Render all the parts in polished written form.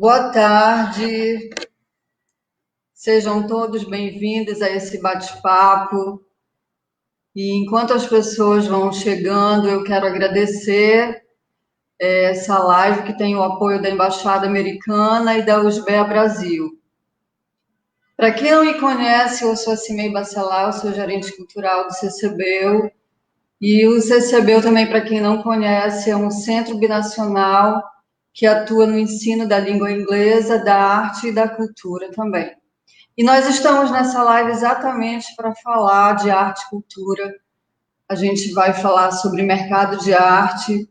Boa tarde, sejam todos bem-vindos a esse bate-papo. E enquanto as pessoas vão chegando, eu quero agradecer essa live que tem o apoio da Embaixada Americana e da USBEA Brasil. Para quem não me conhece, eu sou a Cimei Bacelar, eu sou gerente cultural do CCBio. E o CCBio também, para quem não conhece, é um centro binacional que atua no ensino da língua inglesa, da arte e da cultura também. E nós estamos nessa live exatamente para falar de arte e cultura. A gente vai falar sobre mercado de arte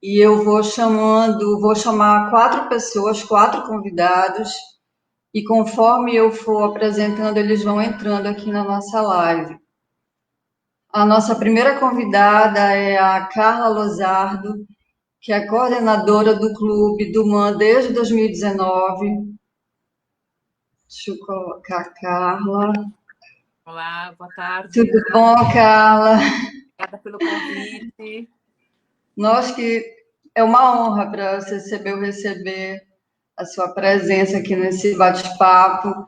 e eu vou chamar 4 pessoas, 4 convidados, e conforme eu for apresentando, eles vão entrando aqui na nossa live. A nossa primeira convidada é a Carla Lozardo, que é coordenadora do Clube do MAN desde 2019. Deixa eu colocar a Carla. Olá, boa tarde. Tudo bom, Carla? Obrigada pelo convite. É uma honra para o CCBio receber a sua presença aqui nesse bate-papo.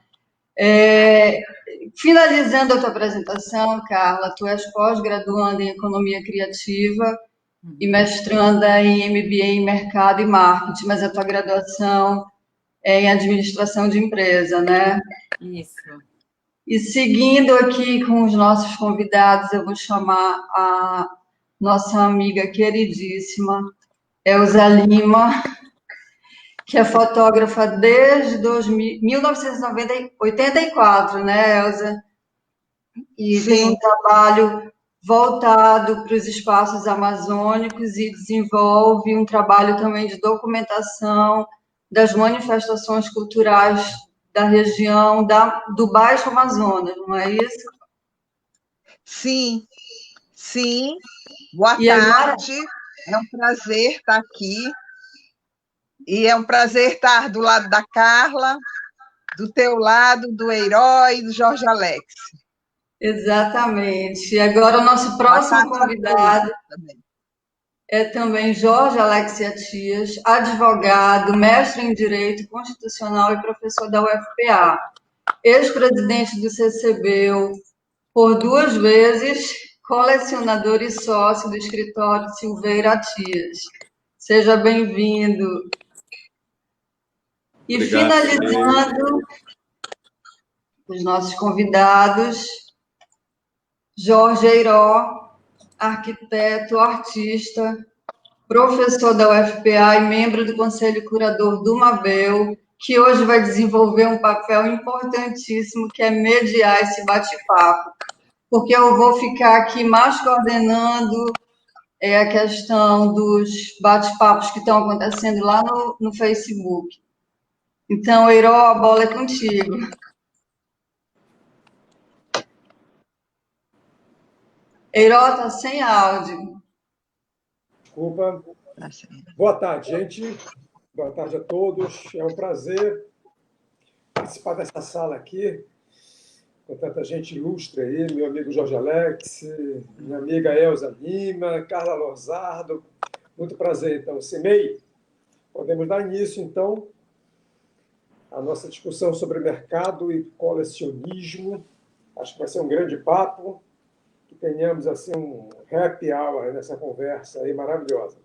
Finalizando a tua apresentação, Carla, tu és pós-graduanda em Economia Criativa e mestranda em MBA em Mercado e Marketing, mas a tua graduação é em Administração de Empresa, né? Isso. E seguindo aqui com os nossos convidados, eu vou chamar a nossa amiga queridíssima, Elza Lima, que é fotógrafa desde 1984, né, Elza? E Sim. tem um trabalho voltado para os espaços amazônicos e desenvolve um trabalho também de documentação das manifestações culturais da região do Baixo Amazonas, não é isso? Sim, sim. Boa E agora... tarde. É um prazer estar aqui. E é um prazer estar do lado da Carla, do teu lado, do Herói e do Jorge Alex. Exatamente. E agora o nosso próximo convidado é também Jorge Alex Atias, advogado, mestre em Direito Constitucional e professor da UFPA, ex-presidente do CCBio, por 2 vezes colecionador e sócio do escritório Silveira Atias. Seja bem-vindo. E Obrigado, finalizando os nossos convidados, Jorge Eiró, arquiteto, artista, professor da UFPA e membro do Conselho Curador do Mabel, que hoje vai desenvolver um papel importantíssimo, que é mediar esse bate-papo, porque eu vou ficar aqui mais coordenando a questão dos bate-papos que estão acontecendo lá no Facebook. Então, Eiró, a bola é contigo. Eiró está sem áudio. Desculpa. Boa tarde, gente. Boa tarde a todos. É um prazer participar dessa sala aqui, com tanta gente ilustre aí, meu amigo Jorge Alex, minha amiga Elza Lima, Carla Lozardo. Muito prazer, então. Cimei, podemos dar início, então, à nossa discussão sobre mercado e colecionismo. Acho que vai ser um grande papo, que tenhamos assim um happy hour nessa conversa aí maravilhosa.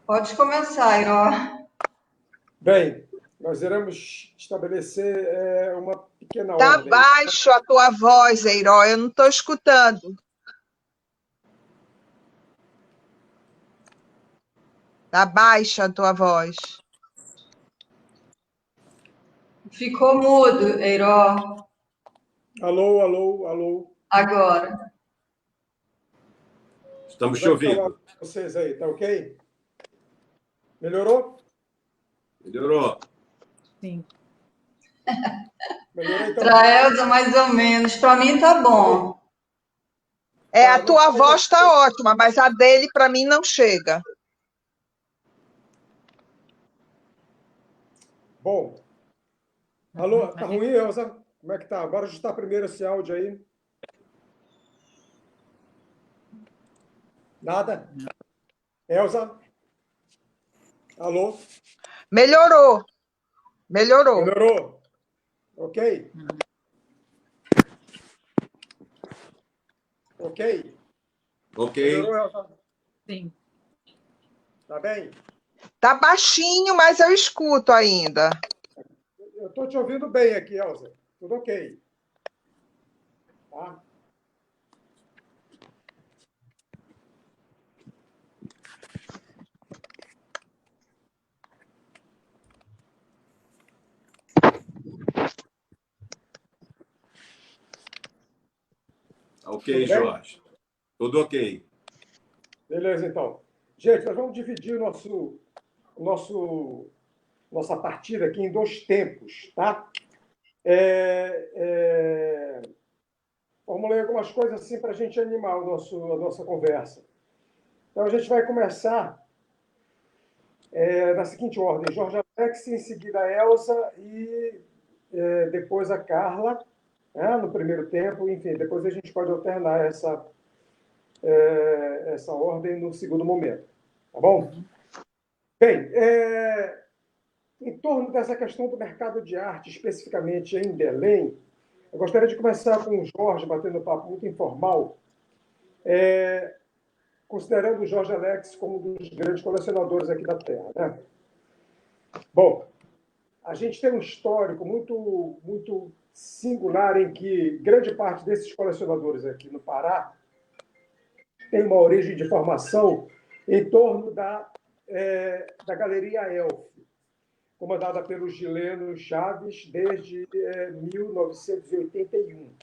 Pode começar, Eiró. Bem, nós iremos estabelecer uma pequena Está ordem. baixo a tua voz, Herói, eu não estou escutando. Está baixa a tua voz. Ficou mudo, Eiró. Alô, alô, alô. Agora. Estamos te ouvindo. Vocês aí, tá ok? Melhorou? Melhorou. Sim. Melhorou, então. Para a Elza, mais ou menos. Para mim, tá bom. A tua voz está ótima, mas a dele, para mim, não chega. Bom. Alô, tá ruim, Elza? Como é que tá? Bora ajustar primeiro esse áudio aí. Nada? Elza? Alô? Melhorou. Melhorou. Melhorou? Ok? Ok? Ok. Melhorou, Elza? Sim. Tá bem? Tá baixinho, mas eu escuto ainda. Eu estou te ouvindo bem aqui, Elza. Tudo ok. Tá? Ok, Tudo bem? Jorge. Tudo ok. Beleza, então. Gente, nós vamos dividir nossa partida aqui em 2 tempos, tá? Formulei algumas coisas assim para a gente animar a nossa conversa. Então, a gente vai começar na seguinte ordem: Jorge Alex, em seguida a Elza e depois a Carla, né, no primeiro tempo. Enfim, depois a gente pode alternar essa ordem no segundo momento. Tá bom? Bem, em torno dessa questão do mercado de arte, especificamente em Belém, eu gostaria de começar com o Jorge, batendo um papo muito informal, considerando o Jorge Alex como um dos grandes colecionadores aqui da Terra, né? Bom, a gente tem um histórico muito, muito singular em que grande parte desses colecionadores aqui no Pará tem uma origem de formação em torno da Galeria Elf, comandada pelo Gileno Chaves desde 1981.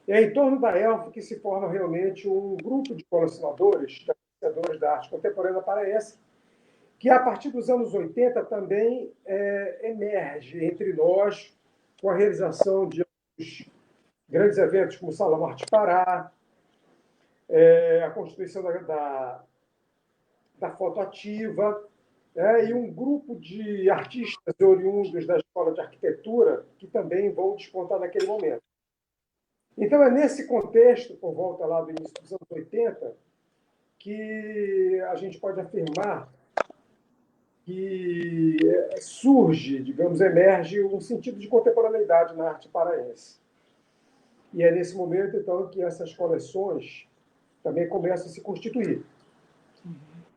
É em torno da Elf que se forma realmente um grupo de colecionadores, apreciadores da arte contemporânea paraense, que a partir dos anos 80 também emerge entre nós com a realização de grandes eventos como Salão Arte Pará, a constituição da Foto Ativa, e um grupo de artistas oriundos da Escola de Arquitetura que também vão despontar naquele momento. Então, é nesse contexto, por volta lá do início dos anos 80, que a gente pode afirmar que surge, digamos, emerge um sentido de contemporaneidade na arte paraense. E é nesse momento, então, que essas coleções também começam a se constituir.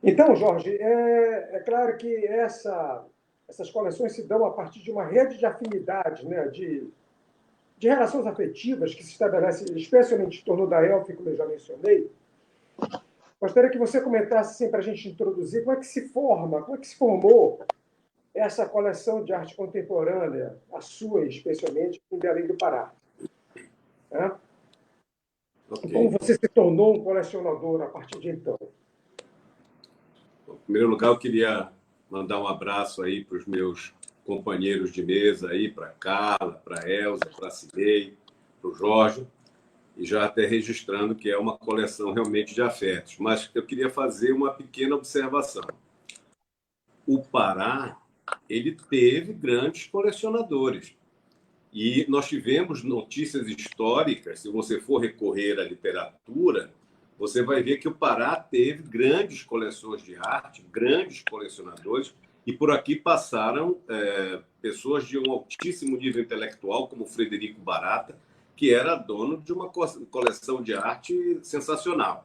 Então, Jorge, é claro que essas coleções se dão a partir de uma rede de afinidade, né, de relações afetivas que se estabelece especialmente em torno da Elf, como eu já mencionei. Gostaria que você comentasse, assim, para a gente introduzir, como é que se formou essa coleção de arte contemporânea, a sua especialmente, em Belém do Pará. Né? Ok. Como você se tornou um colecionador a partir de então? Em primeiro lugar, eu queria mandar um abraço aí para os meus companheiros de mesa aí, para a Carla, para a Elza, para a Cilei, para o Jorge, e já até registrando que é uma coleção realmente de afetos. Mas eu queria fazer uma pequena observação. O Pará, ele teve grandes colecionadores. E nós tivemos notícias históricas, se você for recorrer à literatura, você vai ver que o Pará teve grandes coleções de arte, grandes colecionadores, e por aqui passaram pessoas de um altíssimo nível intelectual, como Frederico Barata, que era dono de uma coleção de arte sensacional.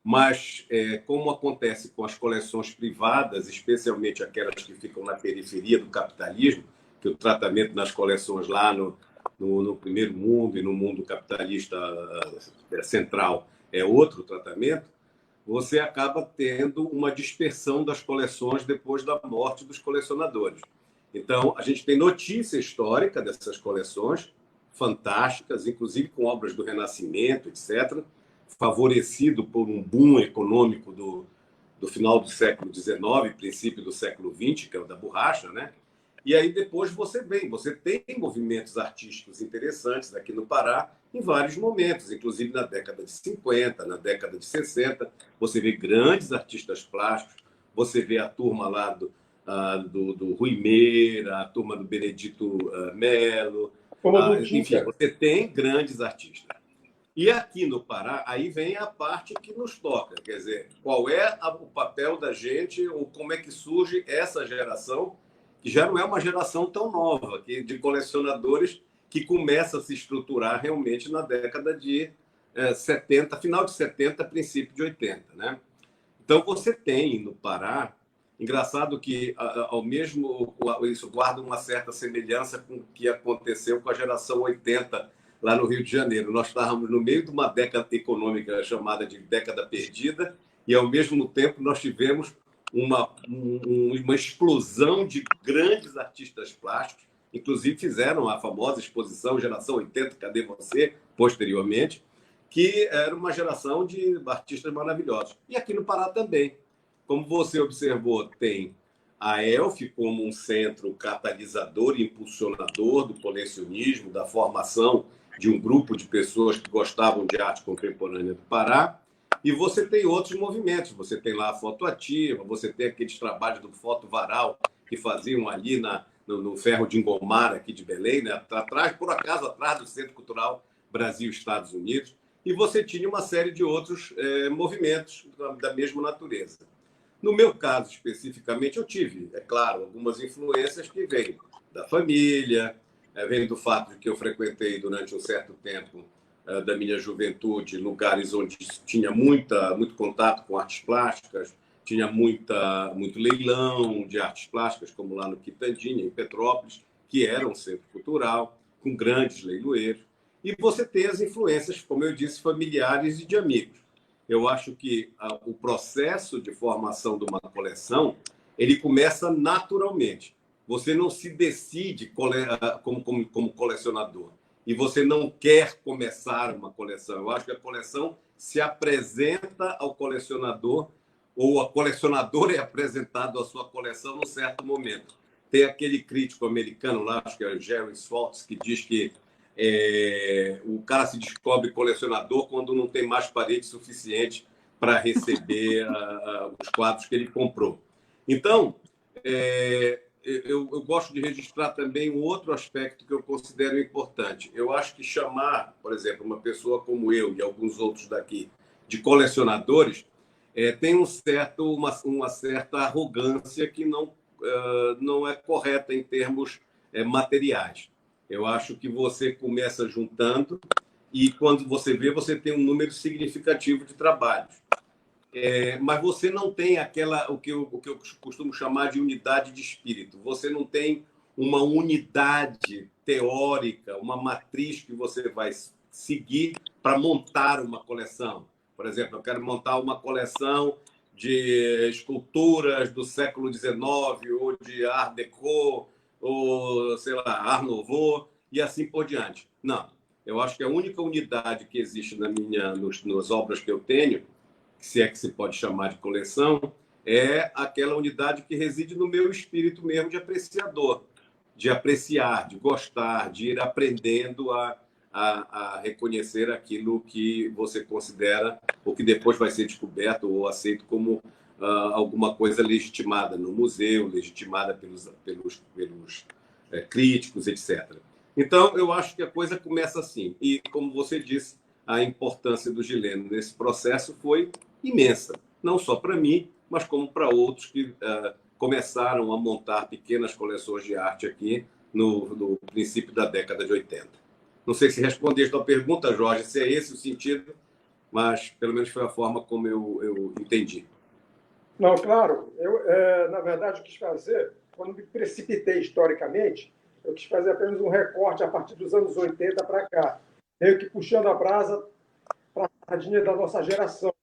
Mas, como acontece com as coleções privadas, especialmente aquelas que ficam na periferia do capitalismo, que o tratamento nas coleções lá no primeiro mundo e no mundo capitalista central é outro tratamento, você acaba tendo uma dispersão das coleções depois da morte dos colecionadores. Então, a gente tem notícia histórica dessas coleções, fantásticas, inclusive com obras do Renascimento, etc., favorecido por um boom econômico do final do século XIX, princípio do século XX, que é o da borracha, né? E aí depois você tem movimentos artísticos interessantes aqui no Pará em vários momentos, inclusive na década de 50, na década de 60, você vê grandes artistas plásticos, você vê a turma lá do Rui Meira, a turma do Benedito Melo, enfim, você tem grandes artistas. E aqui no Pará, aí vem a parte que nos toca, quer dizer, qual é o papel da gente, ou como é que surge essa geração, que já não é uma geração tão nova, de colecionadores que começa a se estruturar realmente na década de 70, final de 70, princípio de 80, né? Então, você tem no Pará, engraçado que ao mesmo isso guarda uma certa semelhança com o que aconteceu com a geração 80 lá no Rio de Janeiro. Nós estávamos no meio de uma década econômica chamada de década perdida e, ao mesmo tempo, nós tivemos uma explosão de grandes artistas plásticos, inclusive fizeram a famosa exposição Geração 80, Cadê Você?, posteriormente, que era uma geração de artistas maravilhosos. E aqui no Pará também. Como você observou, tem a ELF como um centro catalisador e impulsionador do colecionismo, da formação de um grupo de pessoas que gostavam de arte contemporânea do Pará, e você tem outros movimentos. Você tem lá a Foto Ativa, você tem aqueles trabalhos do Foto Varal que faziam ali no Ferro de Engomar, aqui de Belém, né? Atrás, por acaso, atrás do Centro Cultural Brasil-Estados Unidos, e você tinha uma série de outros movimentos da mesma natureza. No meu caso, especificamente, eu tive, é claro, algumas influências que vêm da família, vêm do fato de que eu frequentei durante um certo tempo da minha juventude lugares onde tinha muito contato com artes plásticas, tinha muito leilão de artes plásticas, como lá no Quitandinha, em Petrópolis, que era um centro cultural, com grandes leiloeiros. E você tem as influências, como eu disse, familiares e de amigos. Eu acho que o processo de formação de uma coleção ele começa naturalmente. Você não se decide como colecionador e você não quer começar uma coleção. Eu acho que a coleção se apresenta ao colecionador ou a colecionadora é apresentado à sua coleção num certo momento. Tem aquele crítico americano lá, acho que é o Jerry Swartz, que diz que o cara se descobre colecionador quando não tem mais parede suficiente para receber os quadros que ele comprou. Então, eu gosto de registrar também um outro aspecto que eu considero importante. Eu acho que chamar, por exemplo, uma pessoa como eu e alguns outros daqui de colecionadores tem uma certa arrogância que não é correta em termos materiais. Eu acho que você começa juntando e, quando você vê, você tem um número significativo de trabalhos. Mas você não tem o que eu costumo chamar de unidade de espírito. Você não tem uma unidade teórica, uma matriz que você vai seguir para montar uma coleção. Por exemplo, eu quero montar uma coleção de esculturas do século XIX ou de Art Deco, ou, sei lá, Art Nouveau, e assim por diante. Não. Eu acho que a única unidade que existe nas obras que eu tenho, se é que se pode chamar de coleção, é aquela unidade que reside no meu espírito mesmo de apreciador, de apreciar, de gostar, de ir aprendendo a reconhecer aquilo que você considera ou que depois vai ser descoberto ou aceito como alguma coisa legitimada no museu, legitimada pelos críticos, etc. Então, eu acho que a coisa começa assim. E, como você disse, a importância do Gileno nesse processo foi imensa, não só para mim, mas como para outros que começaram a montar pequenas coleções de arte aqui no princípio da década de 80. Não sei se respondi a tua pergunta, Jorge, se é esse o sentido, mas pelo menos foi a forma como eu entendi. Não, claro. Eu, na verdade, quis fazer, quando me precipitei historicamente, eu quis fazer apenas um recorte a partir dos anos 80 para cá, meio que puxando a brasa para a sardinha da nossa geração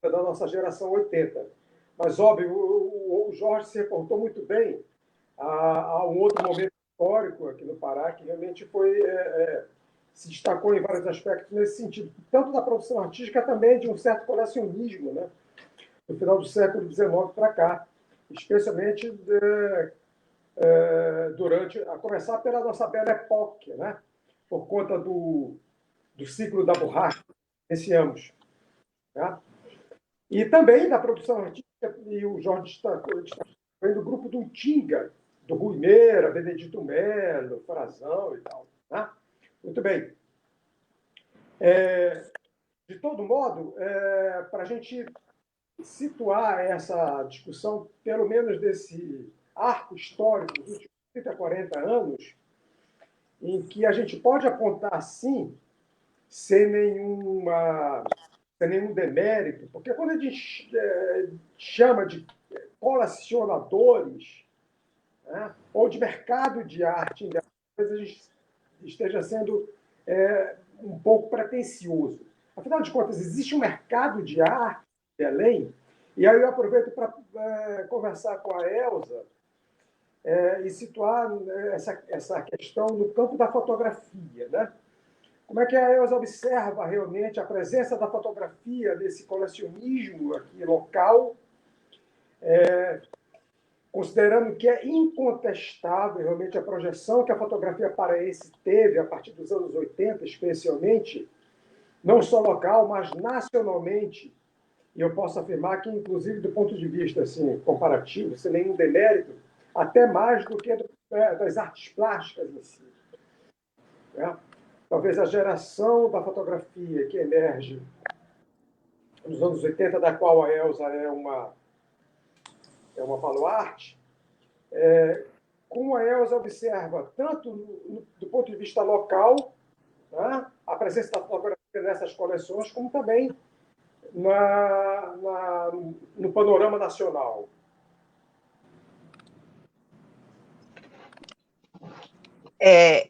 80. Mas, óbvio, o Jorge se reportou muito bem a um outro momento histórico aqui no Pará, que realmente se destacou em vários aspectos nesse sentido, tanto da produção artística, também de um certo colecionismo, né? No final do século XIX para cá, especialmente a começar pela nossa Belle Époque, né? Por conta do ciclo da borracha que iniciamos. Né? E também da produção artística, e o Jorge destacou do grupo do Tinga, do Rui Meira, Benedito Melo, Frazão e tal. Né? Muito bem. De todo modo, para a gente situar essa discussão, pelo menos desse arco histórico dos últimos 30, 40 anos, em que a gente pode apontar, sim, sem nenhum demérito, porque quando a gente chama de colecionadores, né, ou de mercado de arte, talvez a gente esteja sendo um pouco pretensioso. Afinal de contas, existe um mercado de arte em Belém, e aí eu aproveito para conversar com a Elza e situar essa questão no campo da fotografia, né? Como é que a Elza observa realmente a presença da fotografia nesse colecionismo aqui local, considerando que é incontestável realmente a projeção que a fotografia paraense teve a partir dos anos 80, especialmente, não só local, mas nacionalmente, e eu posso afirmar que, inclusive, do ponto de vista assim, comparativo, sem nenhum demérito, até mais do que das artes plásticas em si. Né? Talvez a geração da fotografia que emerge nos anos 80, da qual a Elza é uma baluarte, como a Elza observa, tanto do ponto de vista local, né, a presença da fotografia nessas coleções, como também no panorama nacional.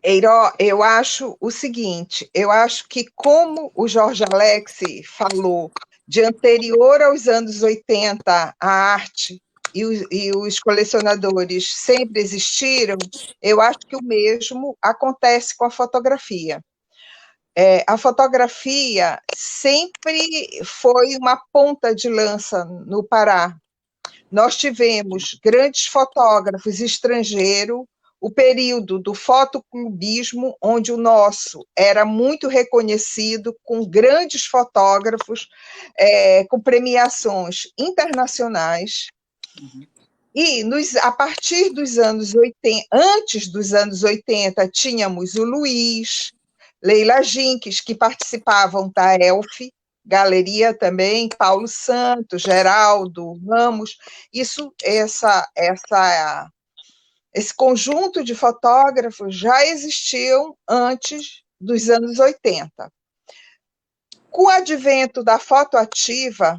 Eiró, eu acho o seguinte, eu acho que como o Jorge Alex falou, de anterior aos anos 80, a arte e os colecionadores sempre existiram, eu acho que o mesmo acontece com a fotografia. A fotografia sempre foi uma ponta de lança no Pará. Nós tivemos grandes fotógrafos estrangeiros, o período do fotoclubismo, onde o nosso era muito reconhecido, com grandes fotógrafos, com premiações internacionais. E a partir dos anos 80, antes dos anos 80, tínhamos o Luiz, Leila Jinques, que participavam da ELF, Galeria também, Paulo Santos, Geraldo Ramos. Esse conjunto de fotógrafos já existiam antes dos anos 80. Com o advento da fotoativa,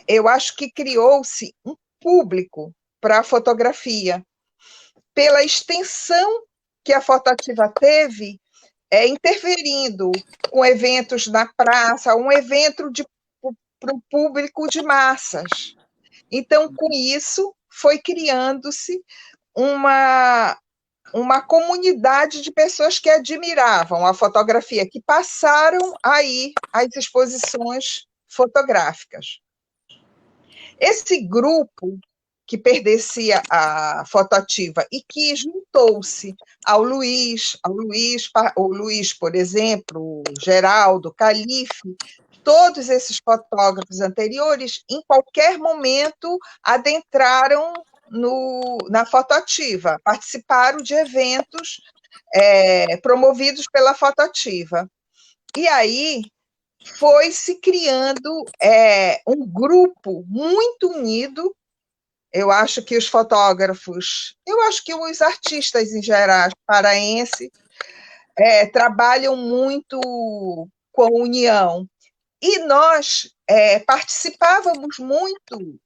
eu acho que criou-se um público para a fotografia, pela extensão que a fotoativa teve, interferindo com eventos na praça, um evento para o público de massas. Então, com isso, foi criando-se uma comunidade de pessoas que admiravam a fotografia, que passaram a ir às exposições fotográficas. Esse grupo que pertencia à fotoativa e que juntou-se ao Luiz, por exemplo, Geraldo, Calife, todos esses fotógrafos anteriores, em qualquer momento, adentraram na fotoativa, participaram de eventos promovidos pela fotoativa. E aí foi se criando um grupo muito unido. Eu acho que os fotógrafos, eu acho que os artistas em geral, paraenses, trabalham muito com união. E nós participávamos muito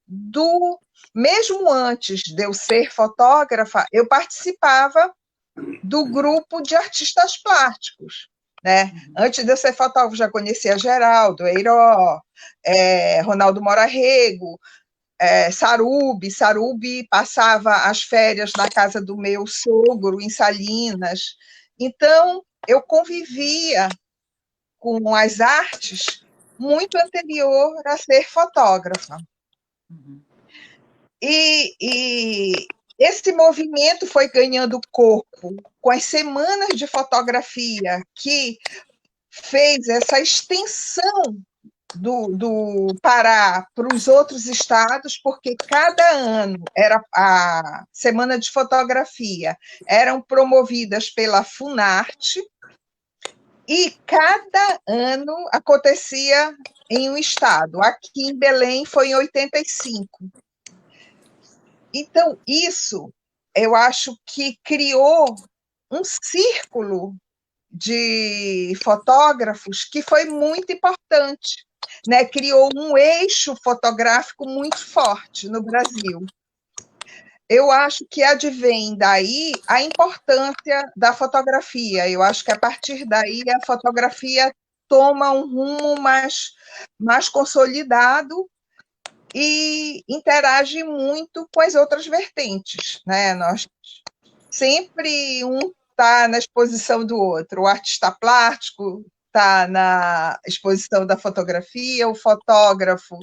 mesmo antes de eu ser fotógrafa, eu participava do grupo de artistas plásticos. Né? Antes de eu ser fotógrafo, já conhecia Geraldo, Eiró, Ronaldo Morarrego, Sarubi passava as férias na casa do meu sogro, em Salinas. Então, eu convivia com as artes muito anterior a ser fotógrafa. E esse movimento foi ganhando corpo com as semanas de fotografia, que fez essa extensão do Pará para os outros estados, porque cada ano era a semana de fotografia, eram promovidas pela Funarte, E cada ano acontecia em um estado. Aqui em Belém foi em 85. Então, isso eu acho que criou um círculo de fotógrafos que foi muito importante, né? Criou um eixo fotográfico muito forte no Brasil. Eu acho que advém daí a importância da fotografia. Eu acho que a partir daí a fotografia toma um rumo mais consolidado e interage muito com as outras vertentes, né? Nós sempre um está na exposição do outro. O artista plástico está na exposição da fotografia, o fotógrafo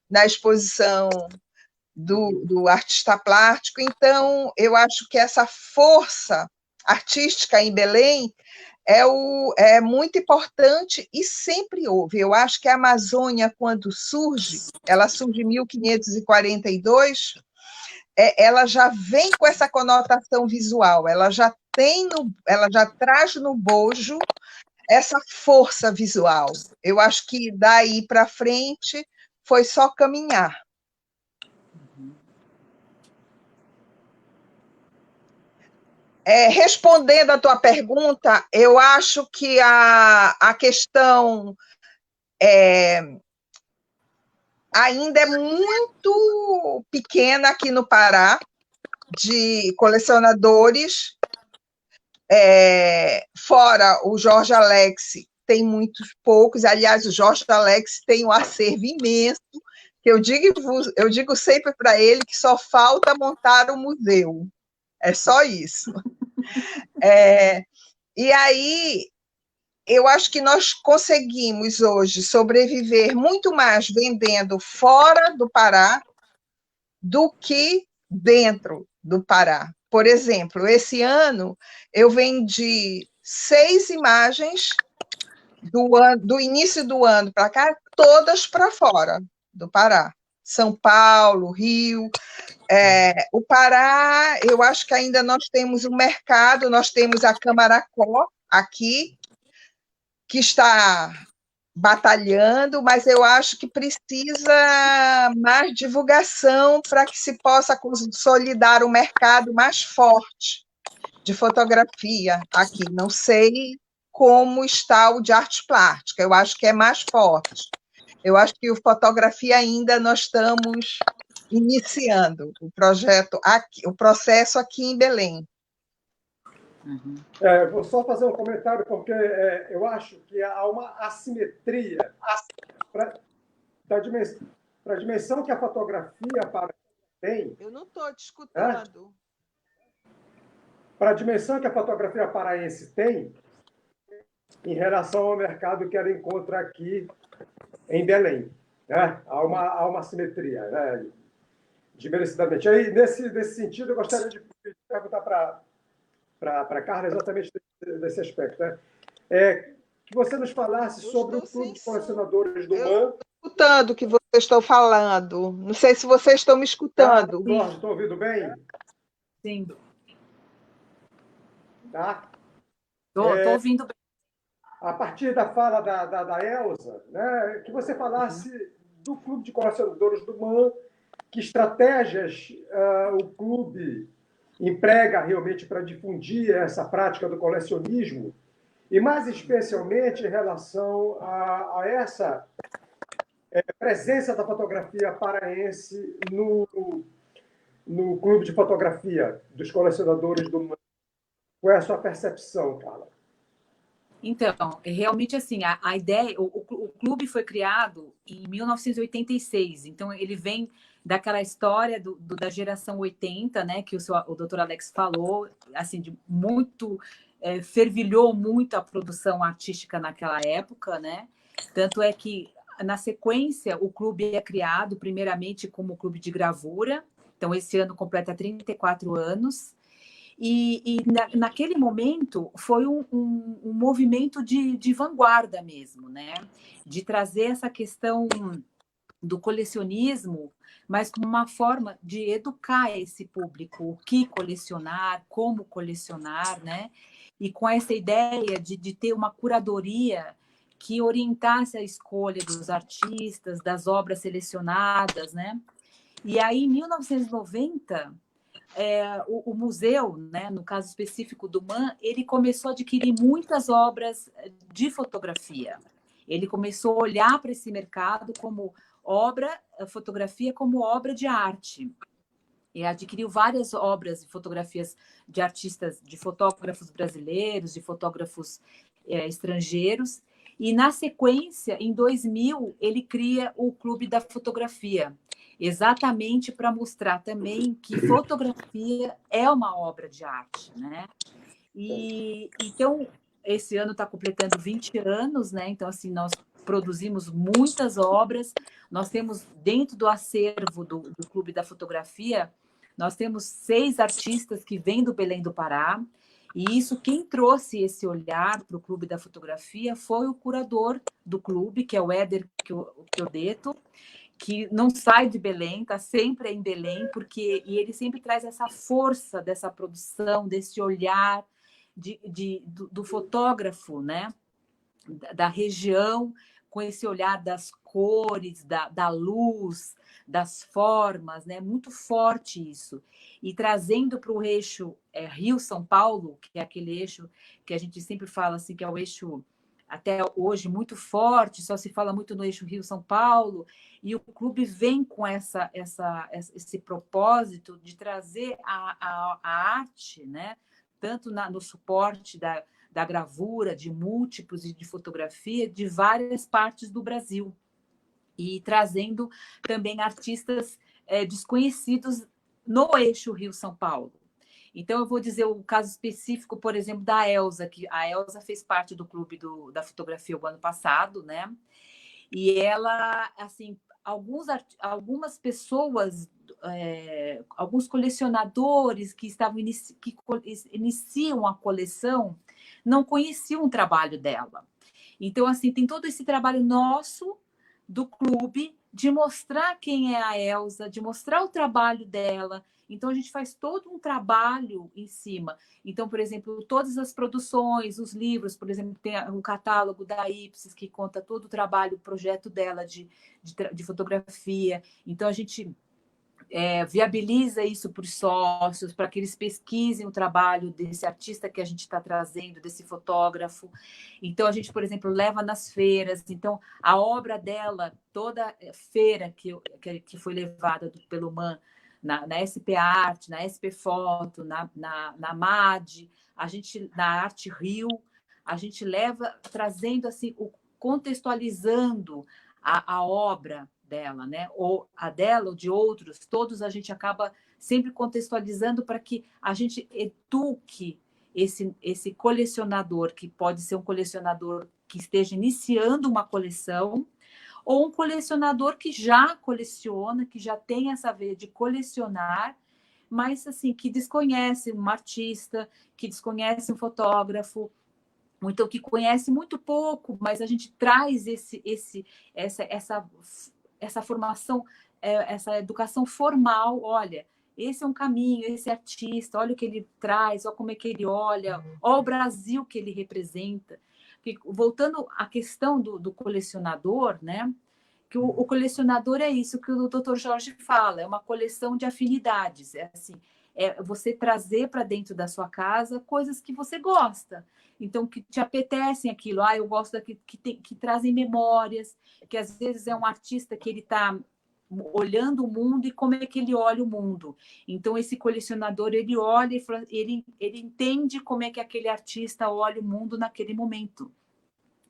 na exposição do artista plástico. Então, eu acho que essa força artística em Belém é muito importante e sempre houve. Eu acho que a Amazônia, quando surge, ela surge em 1542, ela já vem com essa conotação visual, ela já traz no bojo essa força visual. Eu acho que daí para frente foi só caminhar. Respondendo à tua pergunta, eu acho que a questão ainda é muito pequena aqui no Pará, de colecionadores. Fora o Jorge Alex, tem muitos poucos. Aliás, o Jorge Alex tem um acervo imenso, que eu digo sempre para ele que só falta montar um museu. É só isso. E aí, eu acho que nós conseguimos hoje sobreviver muito mais vendendo fora do Pará do que dentro do Pará. Por exemplo, esse ano eu vendi 6 imagens do início do ano para cá, todas para fora do Pará. São Paulo, Rio. O Pará, eu acho que ainda nós temos um mercado, nós temos a Camaracó aqui, que está batalhando, mas eu acho que precisa mais divulgação para que se possa consolidar um mercado mais forte de fotografia aqui. Não sei como está o de arte plástica, eu acho que é mais forte. Eu acho que o fotografia ainda nós estamos iniciando o projeto aqui, o processo aqui em Belém. Vou só fazer um comentário, porque eu acho que há uma assimetria para a dimensão que a fotografia tem. Eu não estou te escutando. Para a dimensão que a fotografia paraense tem em relação ao mercado que ela encontra aqui em Belém. Né? Há uma assimetria, né? De merecidamente. Aí, nesse sentido, eu gostaria de perguntar para a Carla exatamente desse aspecto. Né? Que você nos falasse sobre o Clube de Colecionadores do MAN. Estou escutando o que vocês estão falando. Não sei se vocês estão me escutando. Jorge, estão ouvindo bem? Sim. Tá? Estou ouvindo bem. A partir da fala da Elza, né, que você falasse do Clube de Colecionadores do MAN, que estratégias o clube emprega realmente para difundir essa prática do colecionismo, e mais especialmente em relação a essa presença da fotografia paraense no Clube de Fotografia dos Colecionadores do MAN. Qual é a sua percepção, Carla? Então, realmente assim, a ideia, o clube foi criado em 1986, então ele vem daquela história da geração 80, né, que o Dr. Alex falou, assim, de muito, fervilhou muito a produção artística naquela época, né, tanto é que, na sequência, o clube é criado primeiramente como clube de gravura, então esse ano completa 34 anos, e naquele momento foi um movimento de vanguarda mesmo, né? De trazer essa questão do colecionismo, mas como uma forma de educar esse público, o que colecionar, como colecionar, né? e com essa ideia de ter uma curadoria que orientasse a escolha dos artistas, das obras selecionadas, né? E aí, em 1990, o museu, né, no caso específico do MAN, ele começou a adquirir muitas obras de fotografia. Ele começou a olhar para esse mercado como fotografia como obra de arte. E adquiriu várias obras e fotografias de artistas, de fotógrafos brasileiros, de fotógrafos estrangeiros. E, na sequência, em 2000, ele cria o Clube da Fotografia, exatamente para mostrar também que fotografia é uma obra de arte, né? E, então, esse ano está completando 20 anos, né? Então, assim, nós produzimos muitas obras. Nós temos, dentro do acervo do Clube da Fotografia, nós temos 6 artistas que vêm do Belém do Pará. E isso, quem trouxe esse olhar para o Clube da Fotografia foi o curador do clube, que é o Éder Chiodeto, que não sai de Belém, está sempre em Belém, e ele sempre traz essa força dessa produção, desse olhar do fotógrafo, né? Da região, com esse olhar das cores, da luz, das formas, né? Muito forte isso. E trazendo para o eixo Rio-São Paulo, que é aquele eixo que a gente sempre fala assim, que é o eixo até hoje muito forte, só se fala muito no eixo Rio-São Paulo, e o clube vem com esse propósito de trazer a arte, né? Tanto no suporte da gravura, de múltiplos e de fotografia de várias partes do Brasil. E trazendo também artistas desconhecidos no eixo Rio-São Paulo. Então, eu vou dizer o caso específico, por exemplo, da Elza, que a Elza fez parte do Clube da Fotografia o ano passado, né? E ela, assim, algumas pessoas, alguns colecionadores que iniciam a coleção não conheciam o trabalho dela. Então, assim, tem todo esse trabalho nosso do clube de mostrar quem é a Elza, de mostrar o trabalho dela. Então, a gente faz todo um trabalho em cima. Então, por exemplo, todas as produções, os livros, por exemplo, tem um catálogo da Ipsis que conta todo o trabalho, o projeto dela de fotografia. Então, a gente viabiliza isso para os sócios, para que eles pesquisem o trabalho desse artista que a gente está trazendo, desse fotógrafo. Então, a gente, por exemplo, leva nas feiras. Então, a obra dela, toda feira que foi levada pelo MAN, na SP Arte, na SP Foto, na MAD, na Arte Rio, a gente leva trazendo, assim, contextualizando a obra dela, né? Ou a dela ou de outros, todos a gente acaba sempre contextualizando para que a gente eduque esse colecionador, que pode ser um colecionador que esteja iniciando uma coleção, ou um colecionador que já coleciona, que já tem essa veia de colecionar, mas assim, que desconhece um artista, que desconhece um fotógrafo, ou então que conhece muito pouco, mas a gente traz essa formação, essa educação formal. Olha, esse é um caminho, esse artista, olha o que ele traz, olha como é que ele olha, olha o Brasil que ele representa. Voltando à questão do colecionador, né? Que o colecionador é isso que o Dr. Jorge fala, é uma coleção de afinidades, assim, você trazer para dentro da sua casa coisas que você gosta, então que te apetecem aquilo. Eu gosto que trazem memórias, que às vezes é um artista que ele está olhando o mundo e como é que ele olha o mundo. Então, esse colecionador, ele olha e ele entende como é que aquele artista olha o mundo naquele momento.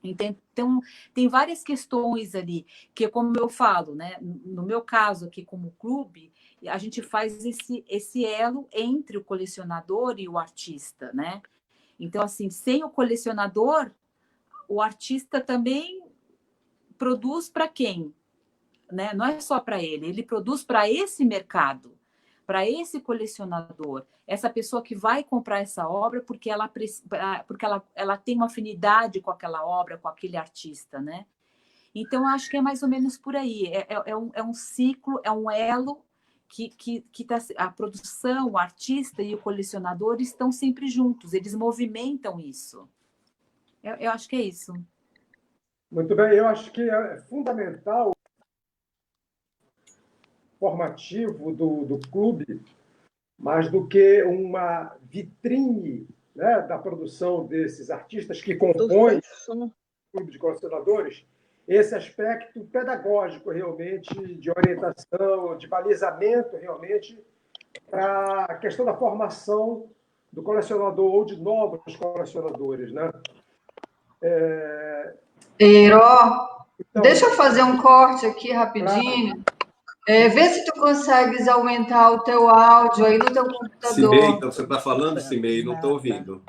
Então, tem várias questões ali, que como eu falo, né? No meu caso aqui como clube, a gente faz esse elo entre o colecionador e o artista, né? Então, assim, sem o colecionador, o artista também produz para quem? Né? Não é só para ele produz para esse mercado, para esse colecionador, essa pessoa que vai comprar essa obra porque ela tem uma afinidade com aquela obra, com aquele artista, né? Então, acho que é mais ou menos por aí. É um ciclo, é um elo a produção, o artista e o colecionador estão sempre juntos, eles movimentam isso. Eu acho que é isso. Muito bem, eu acho que é fundamental o formativo do clube, mais do que uma vitrine, né, da produção desses artistas que compõem o clube de colecionadores, esse aspecto pedagógico realmente, de orientação, de balizamento realmente, para a questão da formação do colecionador ou de novos colecionadores, né? Eiró, Então, deixa eu fazer um corte aqui rapidinho. Vê se tu consegues aumentar o teu áudio aí no teu computador. Cimei, então você está falando, Cimei, não estou ouvindo.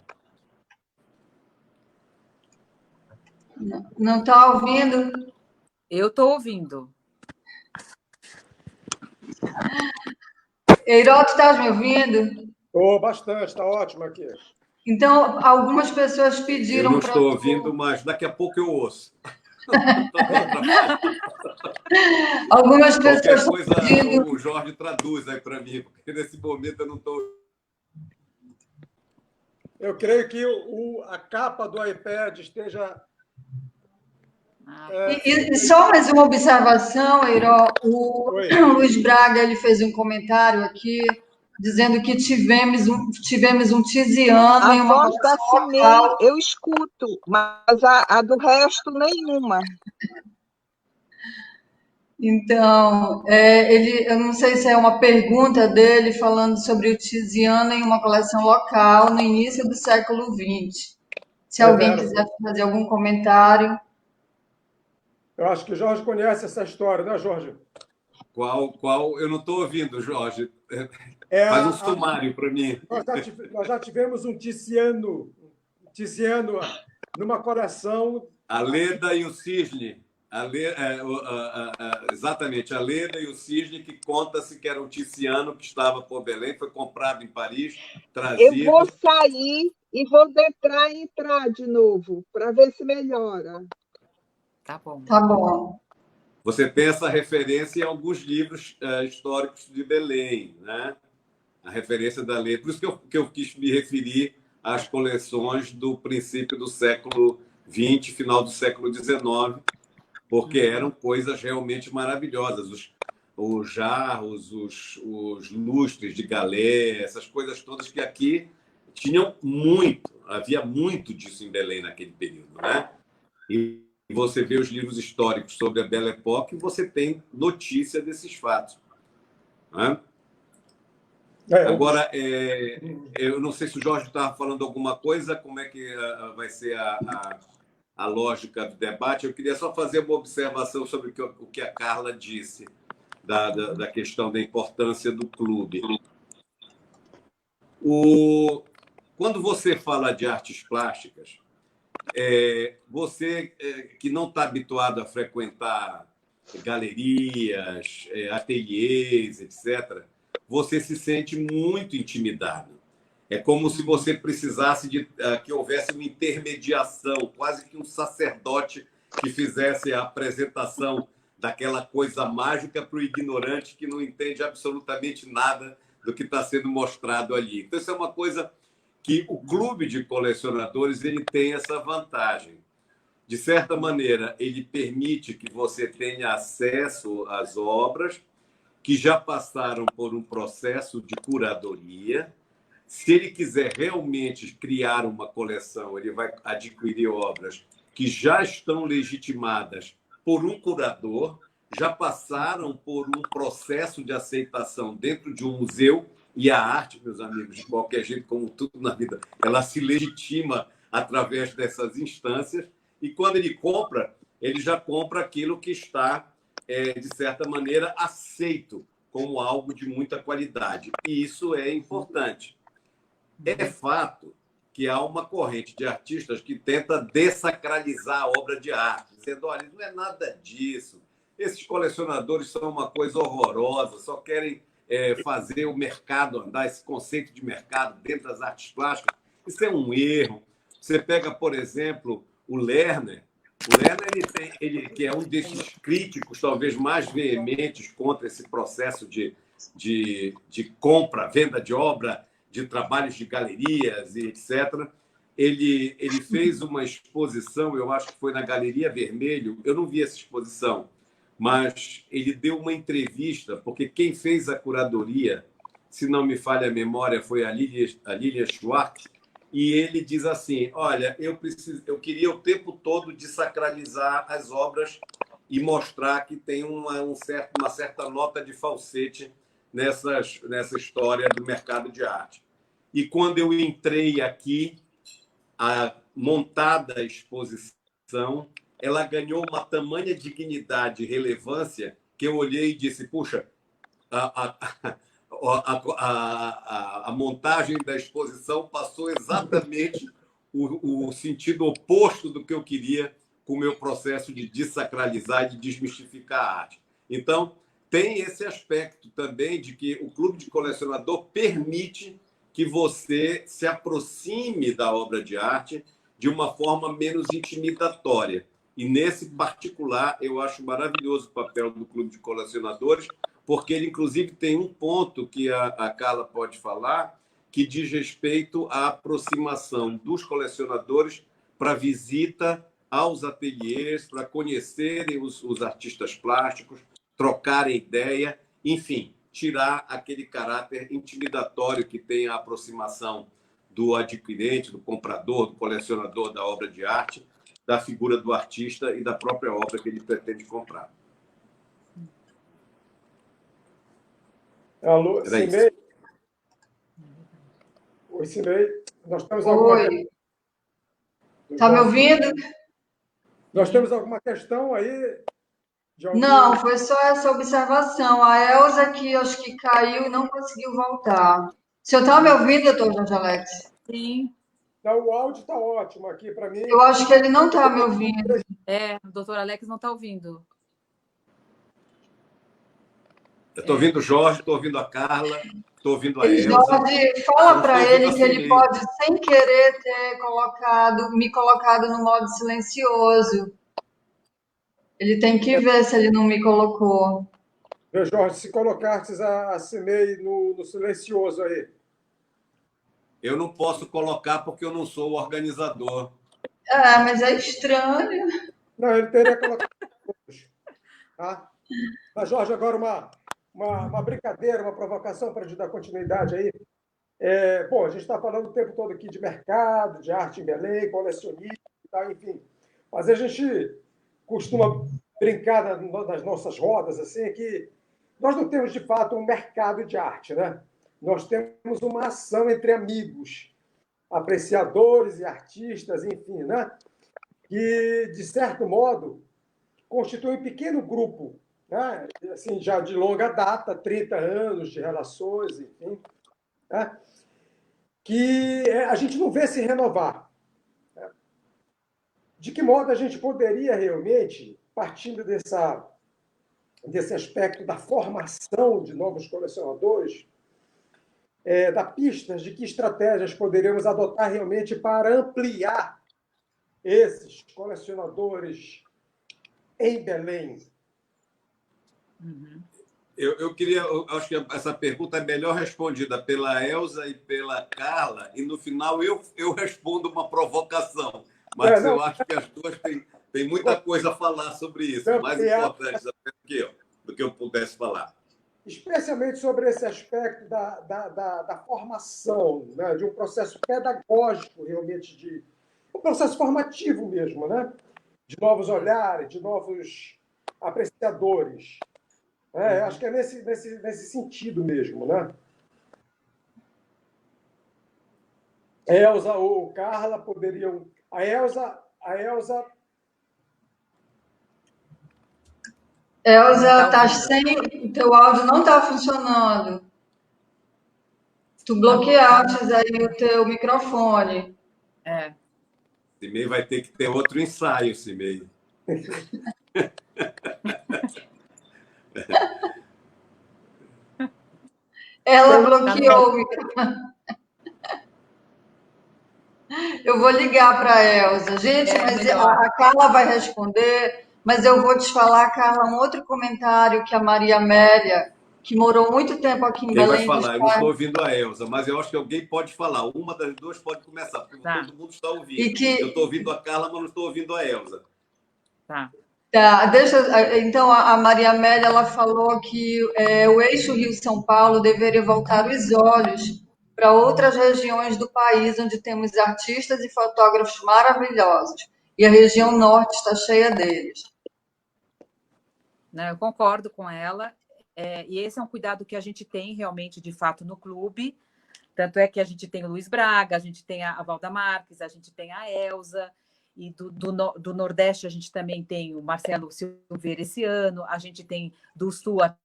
Não está ouvindo? Eu estou ouvindo. Eiró, tu estás me ouvindo? bastante, está ótimo aqui. Então, algumas pessoas Eu pediram não para estou tu... ouvindo, mas daqui a pouco eu ouço. Algumas Qualquer pessoas coisa pedindo... o Jorge traduz aí para mim, porque nesse momento eu não estou... Eu creio que a capa do iPad esteja... E só mais uma observação, Eiró. O Luiz Braga ele fez um comentário aqui dizendo que tivemos um Tiziano em A uma voz da coleção Cimei local. eu escuto, mas a do resto nenhuma. Então, eu não sei se é uma pergunta dele falando sobre o Tiziano em uma coleção local no início do século XX. Se alguém quiser fazer algum comentário. Eu acho que o Jorge conhece essa história, né, Jorge? Qual? Eu não estou ouvindo, Jorge. Faz um sumário para mim. Nós já tivemos um Tiziano numa coleção... A Leda e o Cisne. Exatamente, a Leda e o Cisne, que conta-se que era um Tiziano que estava por Belém, foi comprado em Paris, trazido... Eu vou sair e vou entrar de novo, para ver se melhora. Tá bom. Tá bom. Você tem essa referência em alguns livros históricos de Belém, né? A referência da Leda. Por isso que eu quis me referir às coleções do princípio do século XX, final do século XIX, porque eram coisas realmente maravilhosas. Os jarros, os lustres de galé, essas coisas todas que aqui tinham muito, havia muito disso em Belém naquele período, né? E você vê os livros históricos sobre a Belle Époque e você tem notícia desses fatos, né? Agora, eu não sei se o Jorge estava falando alguma coisa, como é que vai ser a lógica do debate. Eu queria só fazer uma observação sobre o que a Carla disse, da questão da importância do clube. Quando você fala de artes plásticas, você que não está habituado a frequentar galerias, ateliês, etc., você se sente muito intimidado. É como se você precisasse que houvesse uma intermediação, quase que um sacerdote que fizesse a apresentação daquela coisa mágica para o ignorante que não entende absolutamente nada do que está sendo mostrado ali. Então, isso é uma coisa que o clube de colecionadores ele tem essa vantagem. De certa maneira, ele permite que você tenha acesso às obras que já passaram por um processo de curadoria. Se ele quiser realmente criar uma coleção, ele vai adquirir obras que já estão legitimadas por um curador, já passaram por um processo de aceitação dentro de um museu, e a arte, meus amigos, de qualquer jeito, como tudo na vida, ela se legitima através dessas instâncias, e quando ele já compra aquilo que está, de certa maneira, aceito como algo de muita qualidade. E isso é importante. É fato que há uma corrente de artistas que tenta dessacralizar a obra de arte, dizendo, olha, não é nada disso. Esses colecionadores são uma coisa horrorosa, só querem fazer o mercado andar, esse conceito de mercado dentro das artes plásticas. Isso é um erro. Você pega, por exemplo, o Lerner. O Lerner, ele que é um desses críticos talvez mais veementes contra esse processo de de compra, venda de obra, de trabalhos de galerias e etc. Ele fez uma exposição, eu acho que foi na Galeria Vermelho, eu não vi essa exposição, mas ele deu uma entrevista, porque quem fez a curadoria, se não me falha a memória, foi a Lilia Schwartz, e ele diz assim, olha, eu queria o tempo todo desacralizar as obras e mostrar que tem uma certa nota de falsete nessa história do mercado de arte. E quando eu entrei aqui, a montada exposição, ela ganhou uma tamanha dignidade e relevância que eu olhei e disse, puxa, a montagem da exposição passou exatamente o sentido oposto do que eu queria com o meu processo de desacralizar e de desmistificar a arte. Então, tem esse aspecto também de que o Clube de Colecionador permite que você se aproxime da obra de arte de uma forma menos intimidatória. E, nesse particular, eu acho maravilhoso o papel do Clube de Colecionadores, porque ele, inclusive, tem um ponto que a Carla pode falar, que diz respeito à aproximação dos colecionadores para visita aos ateliês, para conhecerem os artistas plásticos, trocarem ideia, enfim, tirar aquele caráter intimidatório que tem a aproximação do adquirente, do comprador, do colecionador da obra de arte, da figura do artista e da própria obra que ele pretende comprar. Alô, Cimei? Oi, Cimei. Nós temos alguma... Oi. Está me ouvindo? Nós temos alguma questão aí? Não, foi só essa observação. A Elza que acho que caiu e não conseguiu voltar. O senhor está me ouvindo, doutor Jorge Alex? Sim. Não, o áudio está ótimo aqui para mim. Eu acho que ele não está me ouvindo. O doutor Alex não está ouvindo. Eu estou ouvindo o Jorge, estou ouvindo a Carla, estou ouvindo a Elza. Jorge, fala para ele que ele pode, sem querer, ter me colocado no modo silencioso. Ele tem que ver se ele não me colocou. Jorge, se colocasses a Cimei no silencioso aí. Eu não posso colocar porque eu não sou o organizador. Mas é estranho. Não, ele teria colocado todos. Tá? Mas, Jorge, agora uma brincadeira, uma provocação para te dar continuidade aí. Bom, a gente está falando o tempo todo aqui de mercado, de arte em Belém, colecionismo e tal, enfim. Mas a gente costuma brincar nas nossas rodas, assim, que nós não temos, de fato, um mercado de arte, né? Nós temos uma ação entre amigos, apreciadores e artistas, enfim, né? Que, de certo modo, constitui um pequeno grupo, né? Assim, já de longa data, 30 anos de relações, enfim, né? Que a gente não vê se renovar. Né? De que modo a gente poderia realmente, partindo desse aspecto da formação de novos colecionadores, dar pistas de que estratégias poderíamos adotar realmente para ampliar esses colecionadores em Belém? Eu acho que essa pergunta é melhor respondida pela Elza e pela Carla, e no final eu respondo uma provocação, mas eu acho que as duas têm muita coisa a falar sobre isso, mais importante do que eu pudesse falar. Especialmente sobre esse aspecto da formação, né? De um processo pedagógico, realmente, um processo formativo mesmo, né? De novos olhares, de novos apreciadores. Acho que é nesse sentido mesmo, né? Elza ou Carla poderiam... A Elza, tá sem... O teu áudio não está funcionando. Tu bloqueaste aí o teu microfone. Cimei vai ter que ter outro ensaio, Cimei. Ela bloqueou o microfone. Eu vou ligar para a Elza. Gente, mas a Carla vai responder, mas eu vou te falar, Carla, um outro comentário que a Maria Amélia que morou muito tempo aqui em Quem vai Belém do falar? Eu não Pará. estou ouvindo a Elza, mas eu acho que alguém pode falar. Uma das duas pode começar, porque Tá. todo mundo está ouvindo. E que... Eu estou ouvindo a Carla, mas não estou ouvindo a Elza. Tá. Tá, então, a Maria Amélia ela falou que o eixo Rio-São Paulo deveria voltar os olhos para outras regiões do país, onde temos artistas e fotógrafos maravilhosos. E a região norte está cheia deles. Eu concordo com ela. E esse é um cuidado que a gente tem realmente, de fato, no clube. Tanto é que a gente tem o Luiz Braga, a gente tem a Valda Marques, a gente tem a Elza, e do Nordeste a gente também tem o Marcelo Silveira esse ano, a gente tem do Sul, a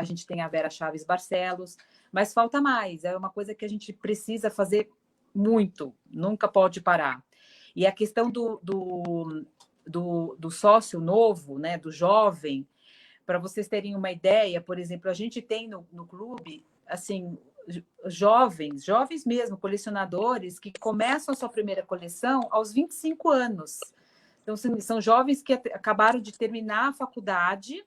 gente tem a Vera Chaves Barcelos, mas falta mais, é uma coisa que a gente precisa fazer muito, nunca pode parar. E a questão do sócio novo, né, do jovem, para vocês terem uma ideia, por exemplo, a gente tem no clube, assim, jovens mesmo, colecionadores, que começam a sua primeira coleção aos 25 anos. Então, são jovens que acabaram de terminar a faculdade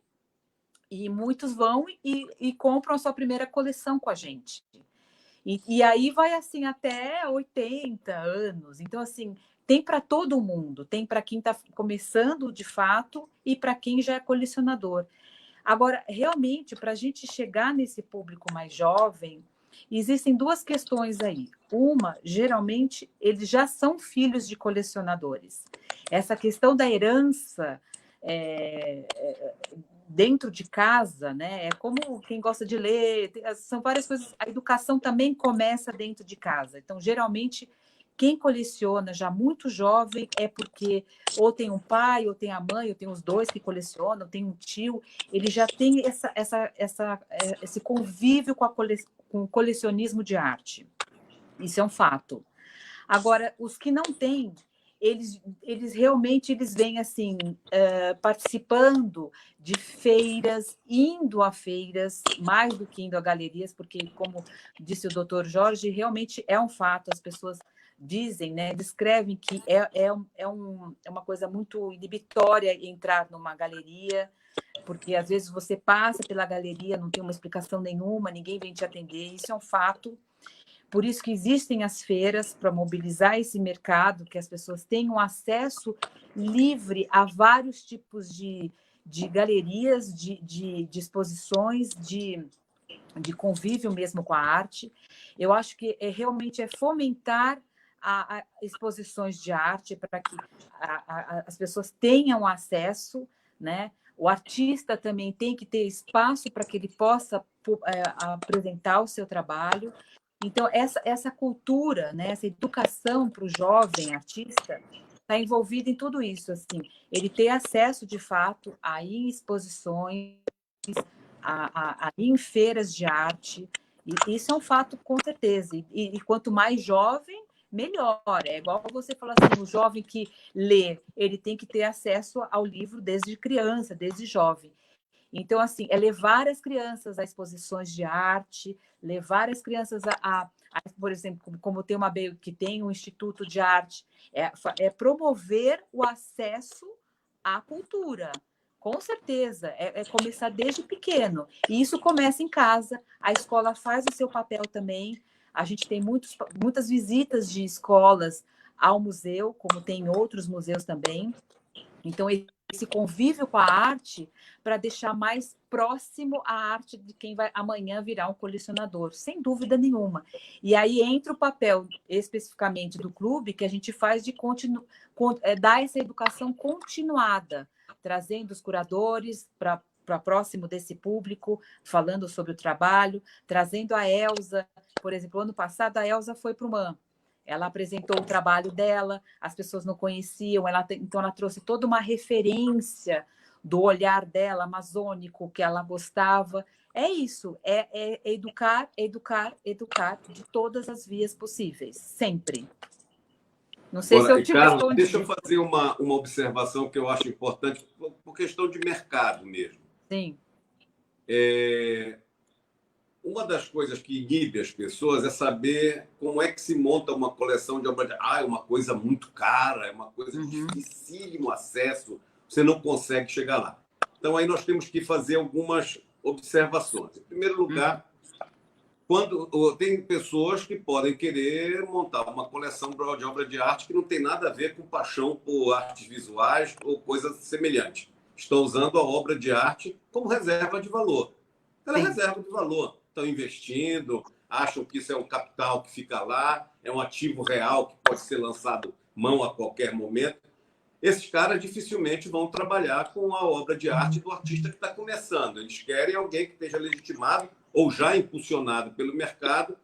e muitos vão e compram a sua primeira coleção com a gente. E aí vai, assim, até 80 anos. Então, assim, tem para todo mundo. Tem para quem está começando, de fato, e para quem já é colecionador. Agora, realmente, para a gente chegar nesse público mais jovem, existem duas questões aí. Uma, geralmente, eles já são filhos de colecionadores. Essa questão da herança dentro de casa, né? É como quem gosta de ler, são várias coisas. A educação também começa dentro de casa. Então, geralmente, quem coleciona já muito jovem é porque ou tem um pai, ou tem a mãe, ou tem os dois que colecionam, tem um tio, ele já tem esse convívio com o colecionismo de arte. Isso é um fato. Agora, os que não têm, eles realmente vêm assim, participando de feiras, indo a feiras, mais do que indo a galerias, porque, como disse o doutor Jorge, realmente é um fato, as pessoas dizem, né, descrevem que é uma coisa muito inibitória entrar numa galeria, porque às vezes você passa pela galeria, não tem uma explicação nenhuma, ninguém vem te atender, isso é um fato. Por isso que existem as feiras, para mobilizar esse mercado, que as pessoas tenham acesso livre a vários tipos de galerias, de exposições, de convívio mesmo com a arte. Eu acho que realmente é fomentar exposições de arte para que as pessoas tenham acesso, né? O artista também tem que ter espaço para que ele possa apresentar o seu trabalho. Então, essa cultura, né? Essa educação para o jovem artista está envolvida em tudo isso. Assim, ele ter acesso, de fato, a ir em exposições, a ir em feiras de arte. E isso é um fato, com certeza. E quanto mais jovem, melhor. É igual você falar assim, o jovem que lê, ele tem que ter acesso ao livro desde criança, desde jovem. Então, assim, é levar as crianças a exposições de arte, levar as crianças por exemplo, como tem uma BEU que tem um instituto de arte, é promover o acesso à cultura. Com certeza, é começar desde pequeno. E isso começa em casa, a escola faz o seu papel também. A gente tem muitas visitas de escolas ao museu, como tem outros museus também. Então, esse convívio com a arte para deixar mais próximo a arte de quem vai amanhã virar um colecionador, sem dúvida nenhuma. E aí entra o papel especificamente do clube, que a gente faz de dar essa educação continuada, trazendo os curadores para próximo desse público, falando sobre o trabalho, trazendo a Elza. Por exemplo, ano passado a Elza foi para o MAM. Ela apresentou o trabalho dela, as pessoas não conheciam, então ela trouxe toda uma referência do olhar dela, amazônico, que ela gostava. É isso, é educar de todas as vias possíveis, sempre. Não sei se eu te respondi. Deixa eu fazer uma observação que eu acho importante, por questão de mercado mesmo. Sim. Uma das coisas que inibe as pessoas é saber como é que se monta uma coleção de obras de arte. É uma coisa muito cara, é uma coisa dificílimo acesso, você não consegue chegar lá. Então, aí nós temos que fazer algumas observações. Em primeiro lugar, quando tem pessoas que podem querer montar uma coleção de obra de arte que não tem nada a ver com paixão por artes visuais ou coisa semelhante. Estão usando a obra de arte como reserva de valor. Ela é reserva de valor. Estão investindo, acham que isso é um capital que fica lá, é um ativo real que pode ser lançado mão a qualquer momento. Esses caras dificilmente vão trabalhar com a obra de arte do artista que está começando. Eles querem alguém que esteja legitimado ou já impulsionado pelo mercado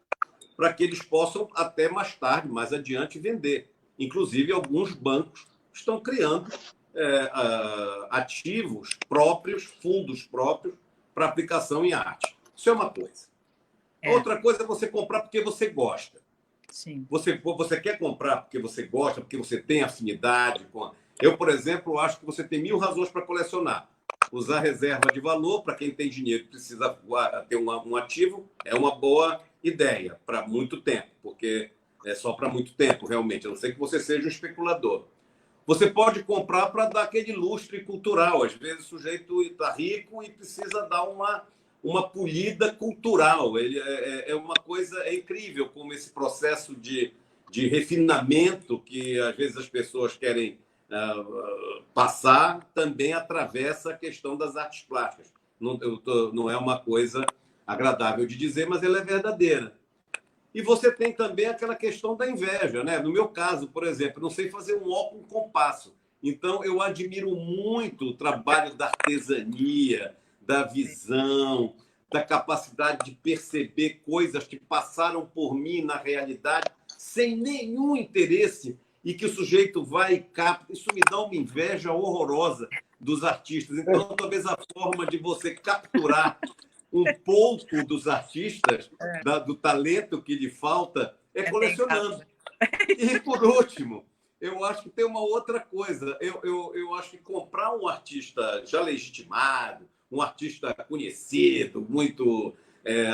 para que eles possam até mais tarde, mais adiante, vender. Inclusive, alguns bancos estão criando ativos próprios, fundos próprios para aplicação em arte. Isso é uma coisa. Outra coisa é você comprar porque você gosta. Sim. Você quer comprar porque você gosta, porque você tem afinidade com... Eu, por exemplo, acho que você tem 1000 razões para colecionar. Usar reserva de valor, para quem tem dinheiro e precisa ter um ativo, é uma boa ideia para muito tempo, porque é só para muito tempo, realmente, a não ser que você seja um especulador. Você pode comprar para dar aquele lustre cultural. Às vezes o sujeito está rico e precisa dar uma polida cultural. É uma coisa incrível como esse processo de refinamento que às vezes as pessoas querem passar também atravessa a questão das artes plásticas. Não é uma coisa agradável de dizer, mas ela é verdadeira. E você tem também aquela questão da inveja, né? No meu caso, por exemplo, eu não sei fazer um ó com compasso. Então, eu admiro muito o trabalho da artesania, da visão, da capacidade de perceber coisas que passaram por mim na realidade sem nenhum interesse e que o sujeito vai e capta. Isso me dá uma inveja horrorosa dos artistas. Então, talvez a forma de você capturar um pouco dos artistas, do talento que lhe falta, é colecionando. E, por último, eu acho que tem uma outra coisa. Eu acho que comprar um artista já legitimado, um artista conhecido, muito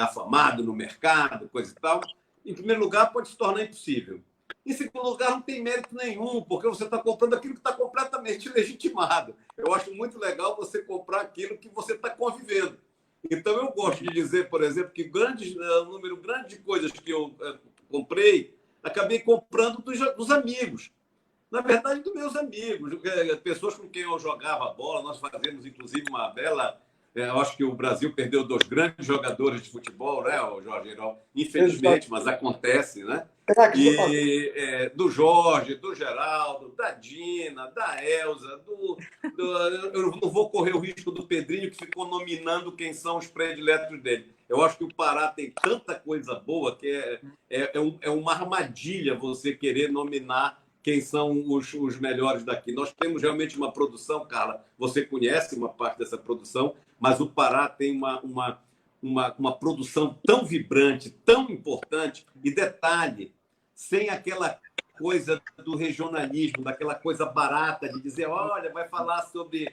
afamado no mercado, coisa e tal, em primeiro lugar, pode se tornar impossível. Em segundo lugar, não tem mérito nenhum, porque você está comprando aquilo que está completamente legitimado. Eu acho muito legal você comprar aquilo que você está convivendo. Então, eu gosto de dizer, por exemplo, que um número grande de coisas que eu comprei, acabei comprando dos amigos. Na verdade, dos meus amigos, pessoas com quem eu jogava bola. Nós fazemos, inclusive, uma bela... Eu acho que o Brasil perdeu 2 grandes jogadores de futebol, né, o Jorge Herói? Infelizmente, mas acontece, né? E do Jorge, do Geraldo, da Dina, da Elza, eu não vou correr o risco do Pedrinho, que ficou nominando quem são os prediletos dele. Eu acho que o Pará tem tanta coisa boa que é uma armadilha você querer nominar quem são os melhores daqui. Nós temos realmente uma produção, Carla, você conhece uma parte dessa produção, mas o Pará tem uma produção tão vibrante, tão importante, e detalhe, sem aquela coisa do regionalismo, daquela coisa barata de dizer, olha, vai falar sobre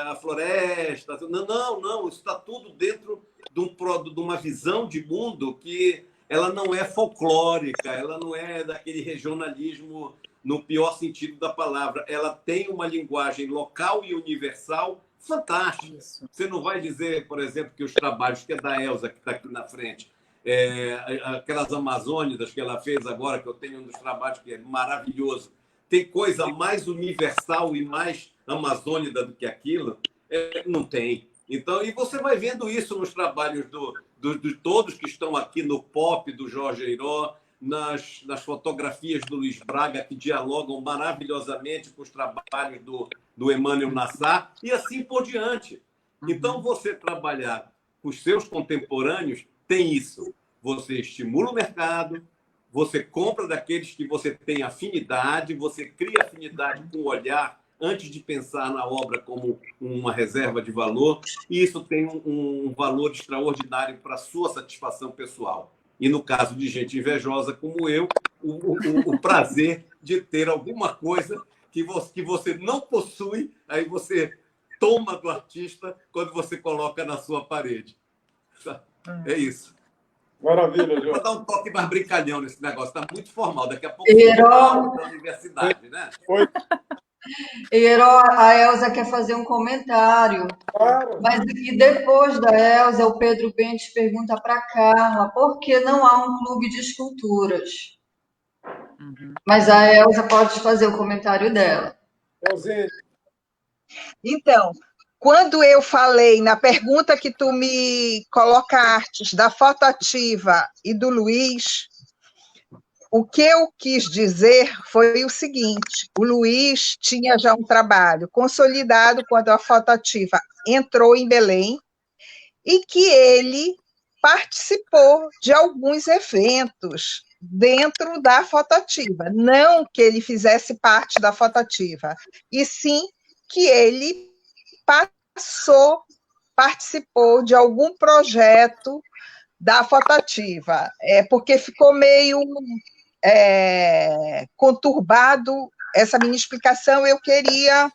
a floresta. Não, isso está tudo dentro de uma visão de mundo que ela não é folclórica, ela não é daquele regionalismo no pior sentido da palavra. Ela tem uma linguagem local e universal fantástica. Isso. Você não vai dizer, por exemplo, que os trabalhos que é da Elza, que está aqui na frente, aquelas amazônidas que ela fez agora, que eu tenho um dos trabalhos que é maravilhoso, tem coisa mais universal e mais amazônida do que aquilo? Não tem. Então, e você vai vendo isso nos trabalhos de todos que estão aqui no pop do Jorge Herói, nas fotografias do Luiz Braga, que dialogam maravilhosamente com os trabalhos do Emmanuel Nassar, e assim por diante. Então, você trabalhar com os seus contemporâneos tem isso. Você estimula o mercado, você compra daqueles que você tem afinidade, você cria afinidade com o olhar antes de pensar na obra como uma reserva de valor, e isso tem um valor extraordinário para a sua satisfação pessoal. E no caso de gente invejosa como eu, o prazer de ter alguma coisa que você não possui, aí você toma do artista quando você coloca na sua parede. É isso. Maravilha, Jorge. Vou dar um toque mais brincalhão nesse negócio, está muito formal. Daqui a pouco você vai falar da universidade, né? Herói, a Elza quer fazer um comentário, Claro. mas e depois da Elza, o Pedro Bentes pergunta para a Carla por que não há um clube de esculturas. Mas a Elza pode fazer o comentário dela. Elzinho, Então, quando eu falei na pergunta que tu me colocaste da fotoativa e do Luiz, o que eu quis dizer foi o seguinte: o Luiz tinha já um trabalho consolidado quando a fotoativa entrou em Belém e que ele participou de alguns eventos dentro da fotoativa, não que ele fizesse parte da fotoativa, e sim que ele participou de algum projeto da fotoativa, porque ficou meio conturbado essa minha explicação, eu queria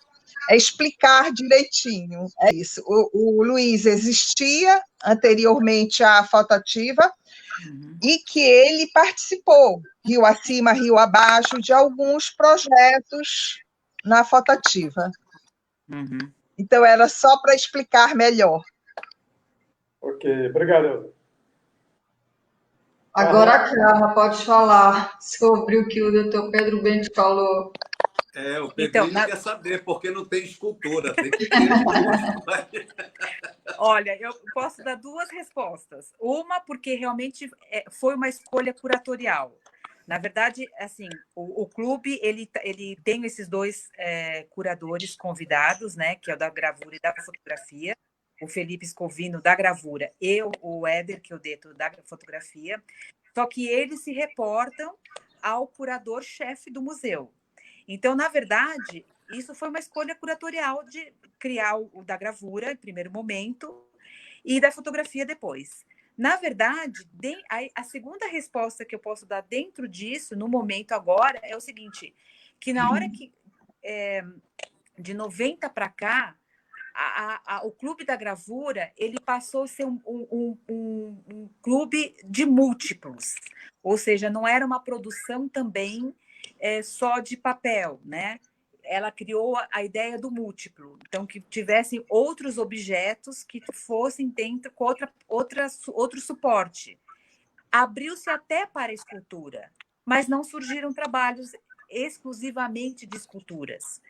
explicar direitinho. É isso. O Luiz existia anteriormente à fotoativa e que ele participou, rio acima, rio abaixo, de alguns projetos na fotoativa. Então, era só para explicar melhor. ok, obrigado, Elza. Agora a Carla pode falar sobre o que o doutor Pedro Bentes falou. O Pedrinho quer saber por que não tem escultura. Tem que ter escultura. Olha, eu posso dar duas respostas. Uma, porque realmente foi uma escolha curatorial. Na verdade, assim, o clube ele tem esses dois curadores convidados, né, que é o da gravura e da fotografia, o Felipe Scovino da gravura e o Éder Chiodeto da fotografia, só que eles se reportam ao curador-chefe do museu. Então, na verdade, isso foi uma escolha curatorial de criar o da gravura em primeiro momento e da fotografia depois. Na verdade, a segunda resposta que eu posso dar dentro disso, no momento agora, é o seguinte, que na hora que, de 90 para cá, o Clube da Gravura ele passou a ser um clube de múltiplos, ou seja, não era uma produção também só de papel, né? Ela criou a ideia do múltiplo, então que tivessem outros objetos que fossem dentro com outro suporte. Abriu-se até para a escultura, mas não surgiram trabalhos exclusivamente de esculturas.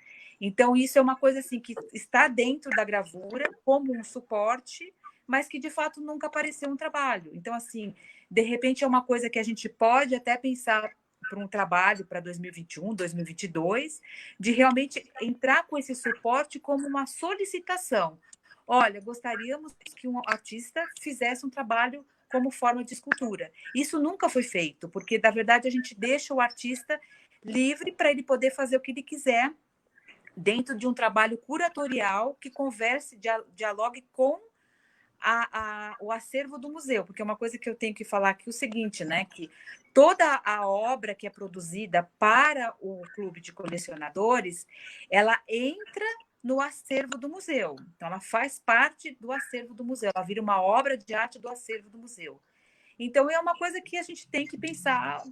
Então, isso é uma coisa assim que está dentro da gravura como um suporte, mas que, de fato, nunca apareceu um trabalho. Então, assim, de repente, é uma coisa que a gente pode até pensar para um trabalho para 2021, 2022, de realmente entrar com esse suporte como uma solicitação. Olha, gostaríamos que um artista fizesse um trabalho como forma de escultura. Isso nunca foi feito, porque, na verdade, a gente deixa o artista livre para ele poder fazer o que ele quiser dentro de um trabalho curatorial que converse, dialogue com o acervo do museu, porque é uma coisa que eu tenho que falar aqui o seguinte, né, que toda a obra que é produzida para o clube de colecionadores, ela entra no acervo do museu. Então, ela faz parte do acervo do museu, ela vira uma obra de arte do acervo do museu. Então, é uma coisa que a gente tem que pensar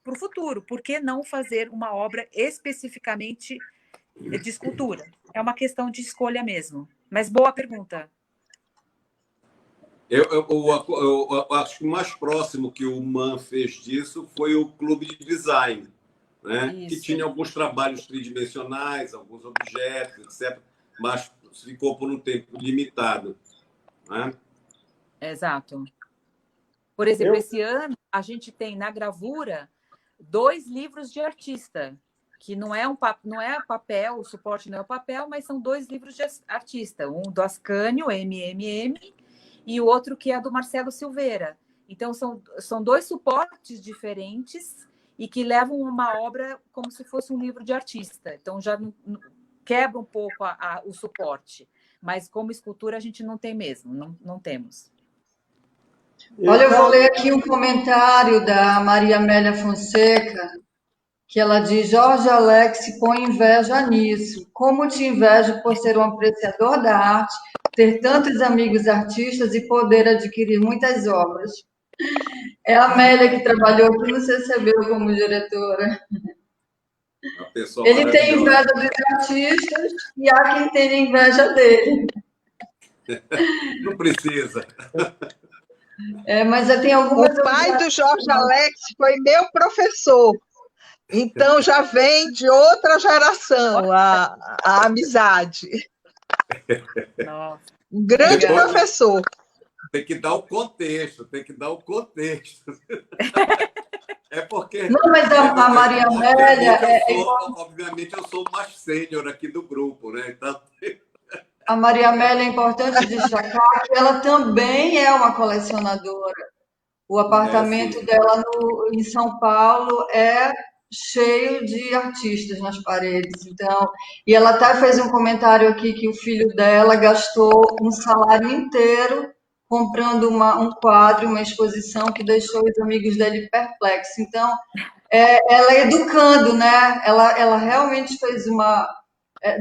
para o futuro. Por que não fazer uma obra especificamente de escultura? É uma questão de escolha mesmo. Mas boa pergunta. Eu acho que o mais próximo que o MAN fez disso foi o Clube de Design, né? Que tinha alguns trabalhos tridimensionais, alguns objetos, etc., mas ficou por um tempo limitado. Né? Exato. Por exemplo, esse ano a gente tem na gravura 2 livros de artista, que não é papel, o suporte não é o papel, mas são 2 livros de artista, um do Ascânio, MMM, e o outro que é do Marcelo Silveira. Então, são 2 suportes diferentes e que levam uma obra como se fosse um livro de artista. Então, já quebra um pouco o suporte. Mas, como escultura, a gente não tem mesmo, não temos. Olha, eu vou ler aqui um comentário da Maria Amélia Fonseca, que ela diz: Jorge Alex põe inveja nisso. Como te invejo por ser um apreciador da arte, ter tantos amigos artistas e poder adquirir muitas obras. É a Amélia que trabalhou aqui, nos recebeu como diretora. Uma pessoa Ele tem maravilhosa. inveja dos artistas e há quem tenha inveja dele. Não precisa. Mas tem O algumas... pai do Jorge Alex foi meu professor, então já vem de outra geração a amizade. Nossa. Um grande Legal. professor. Tem que dar o contexto, tem que dar o contexto. É porque... Não, mas a Maria Amélia... Obviamente, eu sou o mais sênior aqui do grupo, né? Então... A Maria Amélia é importante destacar que ela também é uma colecionadora. O apartamento dela em São Paulo é cheio de artistas nas paredes. Então, e ela até fez um comentário aqui que o filho dela gastou um salário inteiro comprando um quadro, uma exposição que deixou os amigos dele perplexos. Então, ela educando, né? Ela realmente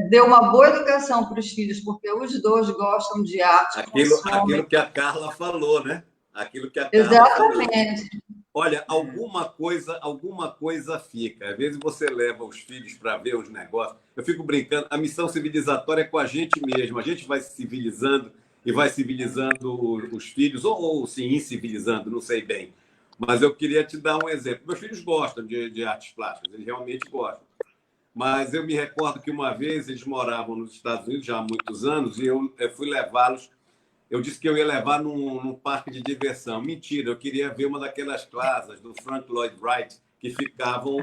deu uma boa educação para os filhos, porque os dois gostam de arte. Aquilo que a Carla falou, né? Aquilo que a Carla Exatamente. falou. Olha, alguma coisa fica. Às vezes você leva os filhos para ver os negócios. Eu fico brincando, a missão civilizatória é com a gente mesmo. A gente vai se civilizando e vai civilizando os filhos, ou se incivilizando, não sei bem. Mas eu queria te dar um exemplo. Meus filhos gostam de artes plásticas, eles realmente gostam. Mas eu me recordo que uma vez eles moravam nos Estados Unidos já há muitos anos e eu fui levá-los. Eu disse que eu ia levar num parque de diversão. Mentira, eu queria ver uma daquelas casas do Frank Lloyd Wright que ficavam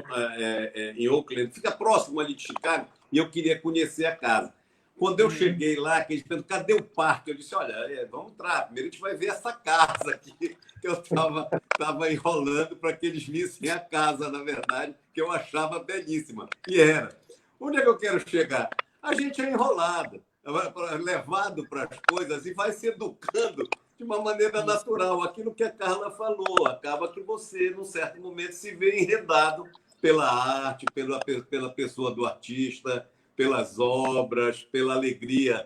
em Oakland, fica próximo ali de Chicago, e eu queria conhecer a casa. Quando eu cheguei lá, eles perguntaram, cadê o parque? Eu disse, olha, vamos entrar, primeiro a gente vai ver essa casa aqui, que eu estava enrolando para que eles vissem a casa, na verdade, que eu achava belíssima. E era. Onde é que eu quero chegar? A gente é enrolado, levado para as coisas e vai se educando de uma maneira natural. Aquilo que a Carla falou, acaba que você, num certo momento, se vê enredado pela arte, pela pessoa do artista, pelas obras, pela alegria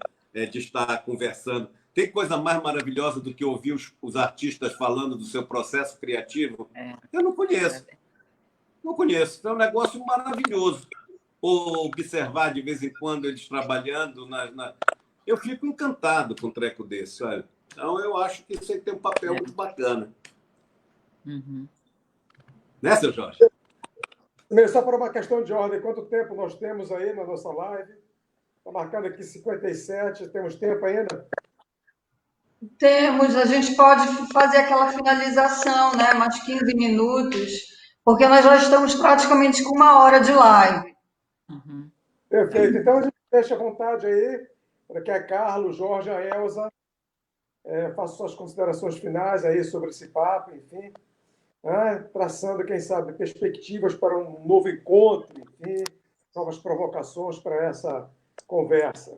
de estar conversando. Tem coisa mais maravilhosa do que ouvir os artistas falando do seu processo criativo? Eu não conheço. Não conheço. É um negócio maravilhoso. Ou observar de vez em quando eles trabalhando. Eu fico encantado com um treco desse. Olha. Então, eu acho que isso aí tem um papel muito bacana. Uhum. Né, seu Jorge? Só por uma questão de ordem, quanto tempo nós temos aí na nossa live? Está marcando aqui 57, temos tempo ainda? Temos, a gente pode fazer aquela finalização, né? Mais 15 minutos, porque nós já estamos praticamente com 1 hora de live. Uhum. Perfeito. Então, a gente deixa à vontade aí, para que a Carla, o Jorge, a Elza façam suas considerações finais aí sobre esse papo, enfim, traçando, quem sabe, perspectivas para um novo encontro, enfim, novas provocações para essa conversa.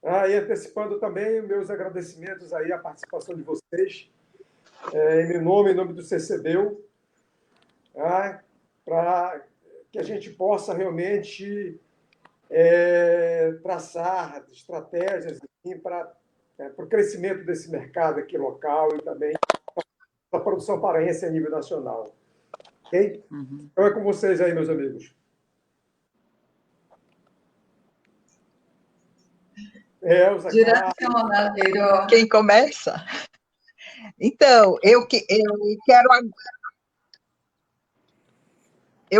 E antecipando também meus agradecimentos aí à participação de vocês, em meu nome, em nome do CCBio, para que a gente possa realmente traçar estratégias para o crescimento desse mercado aqui local e também para a produção paraense a nível nacional. Ok? Uhum. Então é com vocês aí, meus amigos. Elza, Direcionador. Quem começa? Então, eu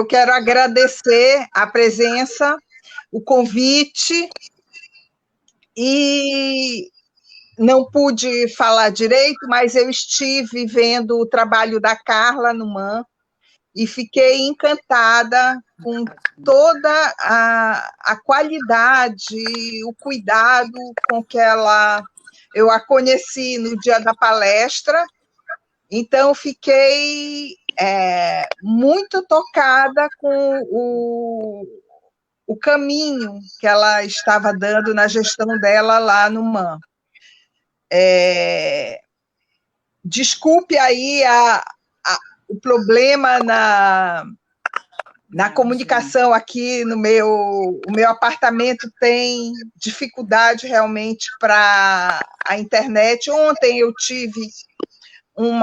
quero agradecer a presença, o convite, e não pude falar direito, mas eu estive vendo o trabalho da Carla no MAN e fiquei encantada com toda a qualidade, o cuidado com que eu a conheci no dia da palestra, então fiquei muito tocada com o caminho que ela estava dando na gestão dela lá no MAN. Desculpe aí o problema na comunicação aqui no o meu apartamento tem dificuldade realmente para a internet. Ontem eu tive um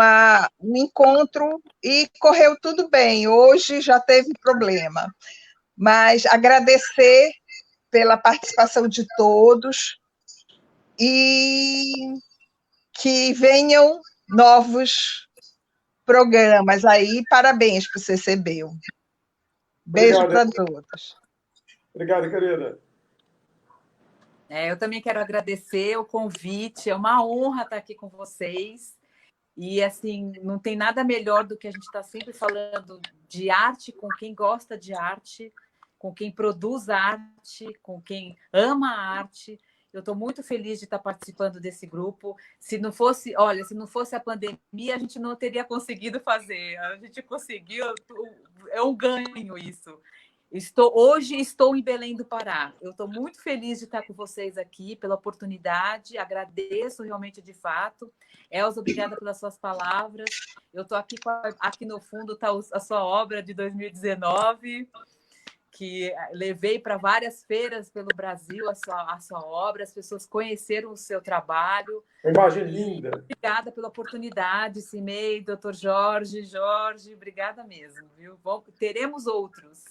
encontro e correu tudo bem, hoje já teve problema. Mas agradecer pela participação de todos e que venham novos programas aí. Parabéns para o CCB. Beijo para todos. Obrigado, querida. Eu também quero agradecer o convite. É uma honra estar aqui com vocês. E, assim, não tem nada melhor do que a gente estar sempre falando de arte com quem gosta de arte, com quem produz arte, com quem ama a arte. Eu estou muito feliz de estar participando desse grupo. Se não fosse a pandemia, a gente não teria conseguido fazer. A gente conseguiu, é um ganho isso. Hoje estou em Belém do Pará. Eu estou muito feliz de estar com vocês aqui, pela oportunidade. Agradeço realmente de fato. Elza, obrigada pelas suas palavras. Eu estou aqui no fundo está a sua obra de 2019, que levei para várias feiras pelo Brasil a sua obra. As pessoas conheceram o seu trabalho. Uma imagem linda. Obrigada pela oportunidade, Cimei, doutor Jorge, obrigada mesmo. Viu? Teremos outros.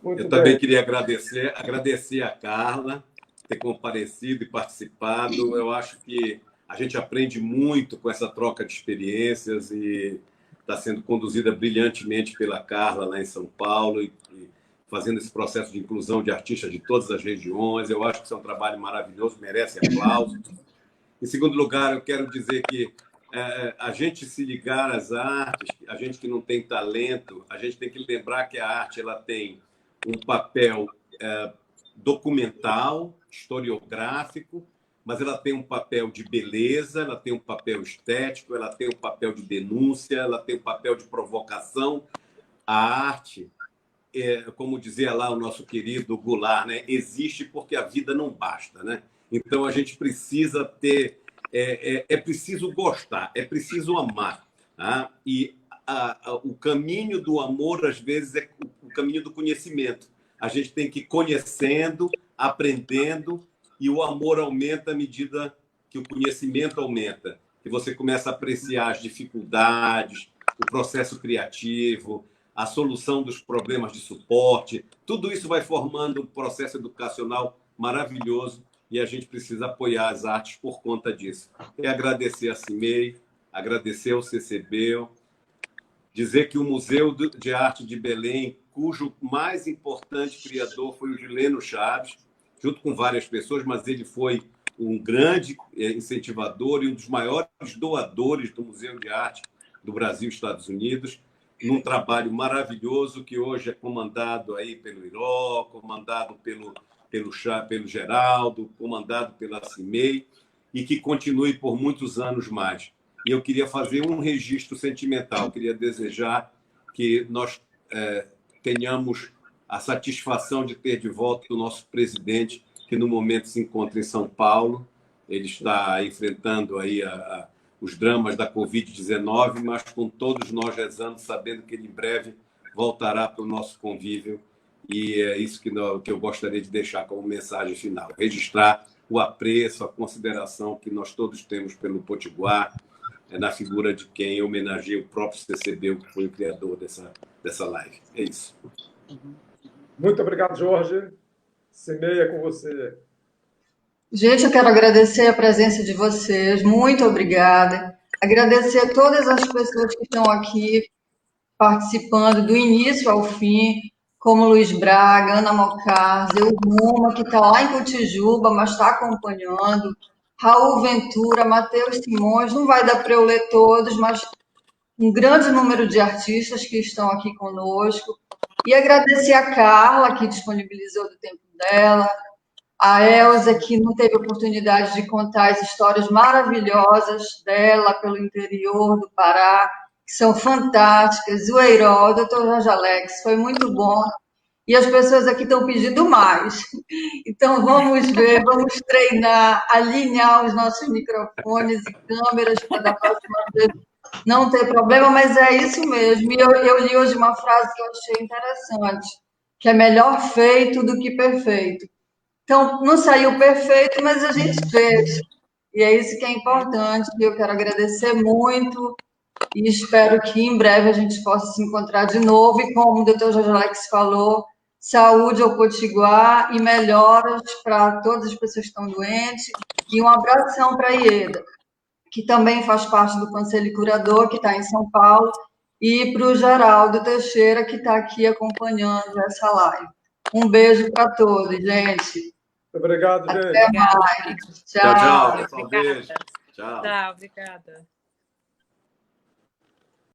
Eu também queria agradecer a Carla ter comparecido e participado. Eu acho que a gente aprende muito com essa troca de experiências e está sendo conduzida brilhantemente pela Carla lá em São Paulo e fazendo esse processo de inclusão de artistas de todas as regiões. Eu acho que isso é um trabalho maravilhoso, merece aplausos. Em segundo lugar, eu quero dizer que a gente se ligar às artes, a gente que não tem talento, a gente tem que lembrar que a arte ela tem um papel documental, historiográfico, mas ela tem um papel de beleza, ela tem um papel estético, ela tem um papel de denúncia, ela tem um papel de provocação. A arte, como dizia lá o nosso querido Goulart, né? Existe porque a vida não basta, né? Então a gente precisa ter, é preciso gostar, é preciso amar, tá? E o caminho do amor às vezes é o caminho do conhecimento. A gente tem que ir conhecendo, aprendendo, e o amor aumenta à medida que o conhecimento aumenta, que você começa a apreciar as dificuldades, o processo criativo, a solução dos problemas de suporte. Tudo isso vai formando um processo educacional maravilhoso e a gente precisa apoiar as artes por conta disso. E agradecer a Cimei, agradecer ao CCB, dizer que o Museu de Arte de Belém, cujo mais importante criador foi o Gileno Chaves, junto com várias pessoas, mas ele foi um grande incentivador e um dos maiores doadores do Museu de Arte do Brasil e Estados Unidos, num trabalho maravilhoso que hoje é comandado aí pelo Iró, comandado pelo Geraldo, comandado pela Cimei, e que continue por muitos anos mais. E eu queria fazer um registro sentimental, queria desejar que nós tenhamos a satisfação de ter de volta o nosso presidente, que no momento se encontra em São Paulo. Ele está enfrentando aí os dramas da Covid-19, mas com todos nós rezando, sabendo que ele em breve voltará para o nosso convívio. E é isso que eu gostaria de deixar como mensagem final. Registrar o apreço, a consideração que nós todos temos pelo Potiguar, na figura de quem homenageia o próprio CCB, que foi o criador dessa live. É isso. Muito obrigado, Jorge. Cimei, é com você. Gente, eu quero agradecer a presença de vocês. Muito obrigada. Agradecer a todas as pessoas que estão aqui participando do início ao fim, como Luiz Braga, Ana Mocars, Ruma, que está lá em Cotijuba, mas está acompanhando, Raul Ventura, Matheus Simões, não vai dar para eu ler todos, mas um grande número de artistas que estão aqui conosco. E agradecer a Carla, que disponibilizou do tempo dela, a Elza, que não teve oportunidade de contar as histórias maravilhosas dela pelo interior do Pará, que são fantásticas, o Eiró, o doutor Jorge Alex, foi muito bom. E as pessoas aqui estão pedindo mais. Então, vamos ver, vamos treinar, alinhar os nossos microfones e câmeras para da próxima vez não ter problema, mas é isso mesmo. E eu li hoje uma frase que eu achei interessante, que é melhor feito do que perfeito. Então, não saiu perfeito, mas a gente fez. E é isso que é importante. Eu quero agradecer muito e espero que em breve a gente possa se encontrar de novo e, como o Dr. Jorge Alex falou, saúde ao Potiguar e melhoras para todas as pessoas que estão doentes, e um abração para a Ieda, que também faz parte do Conselho Curador, que está em São Paulo, e para o Geraldo Teixeira, que está aqui acompanhando essa live. Um beijo para todos, gente. Obrigado, gente. Até mais. Tchau, tchau. Obrigada. Pessoal, beijo. Tchau. Tchau, obrigada.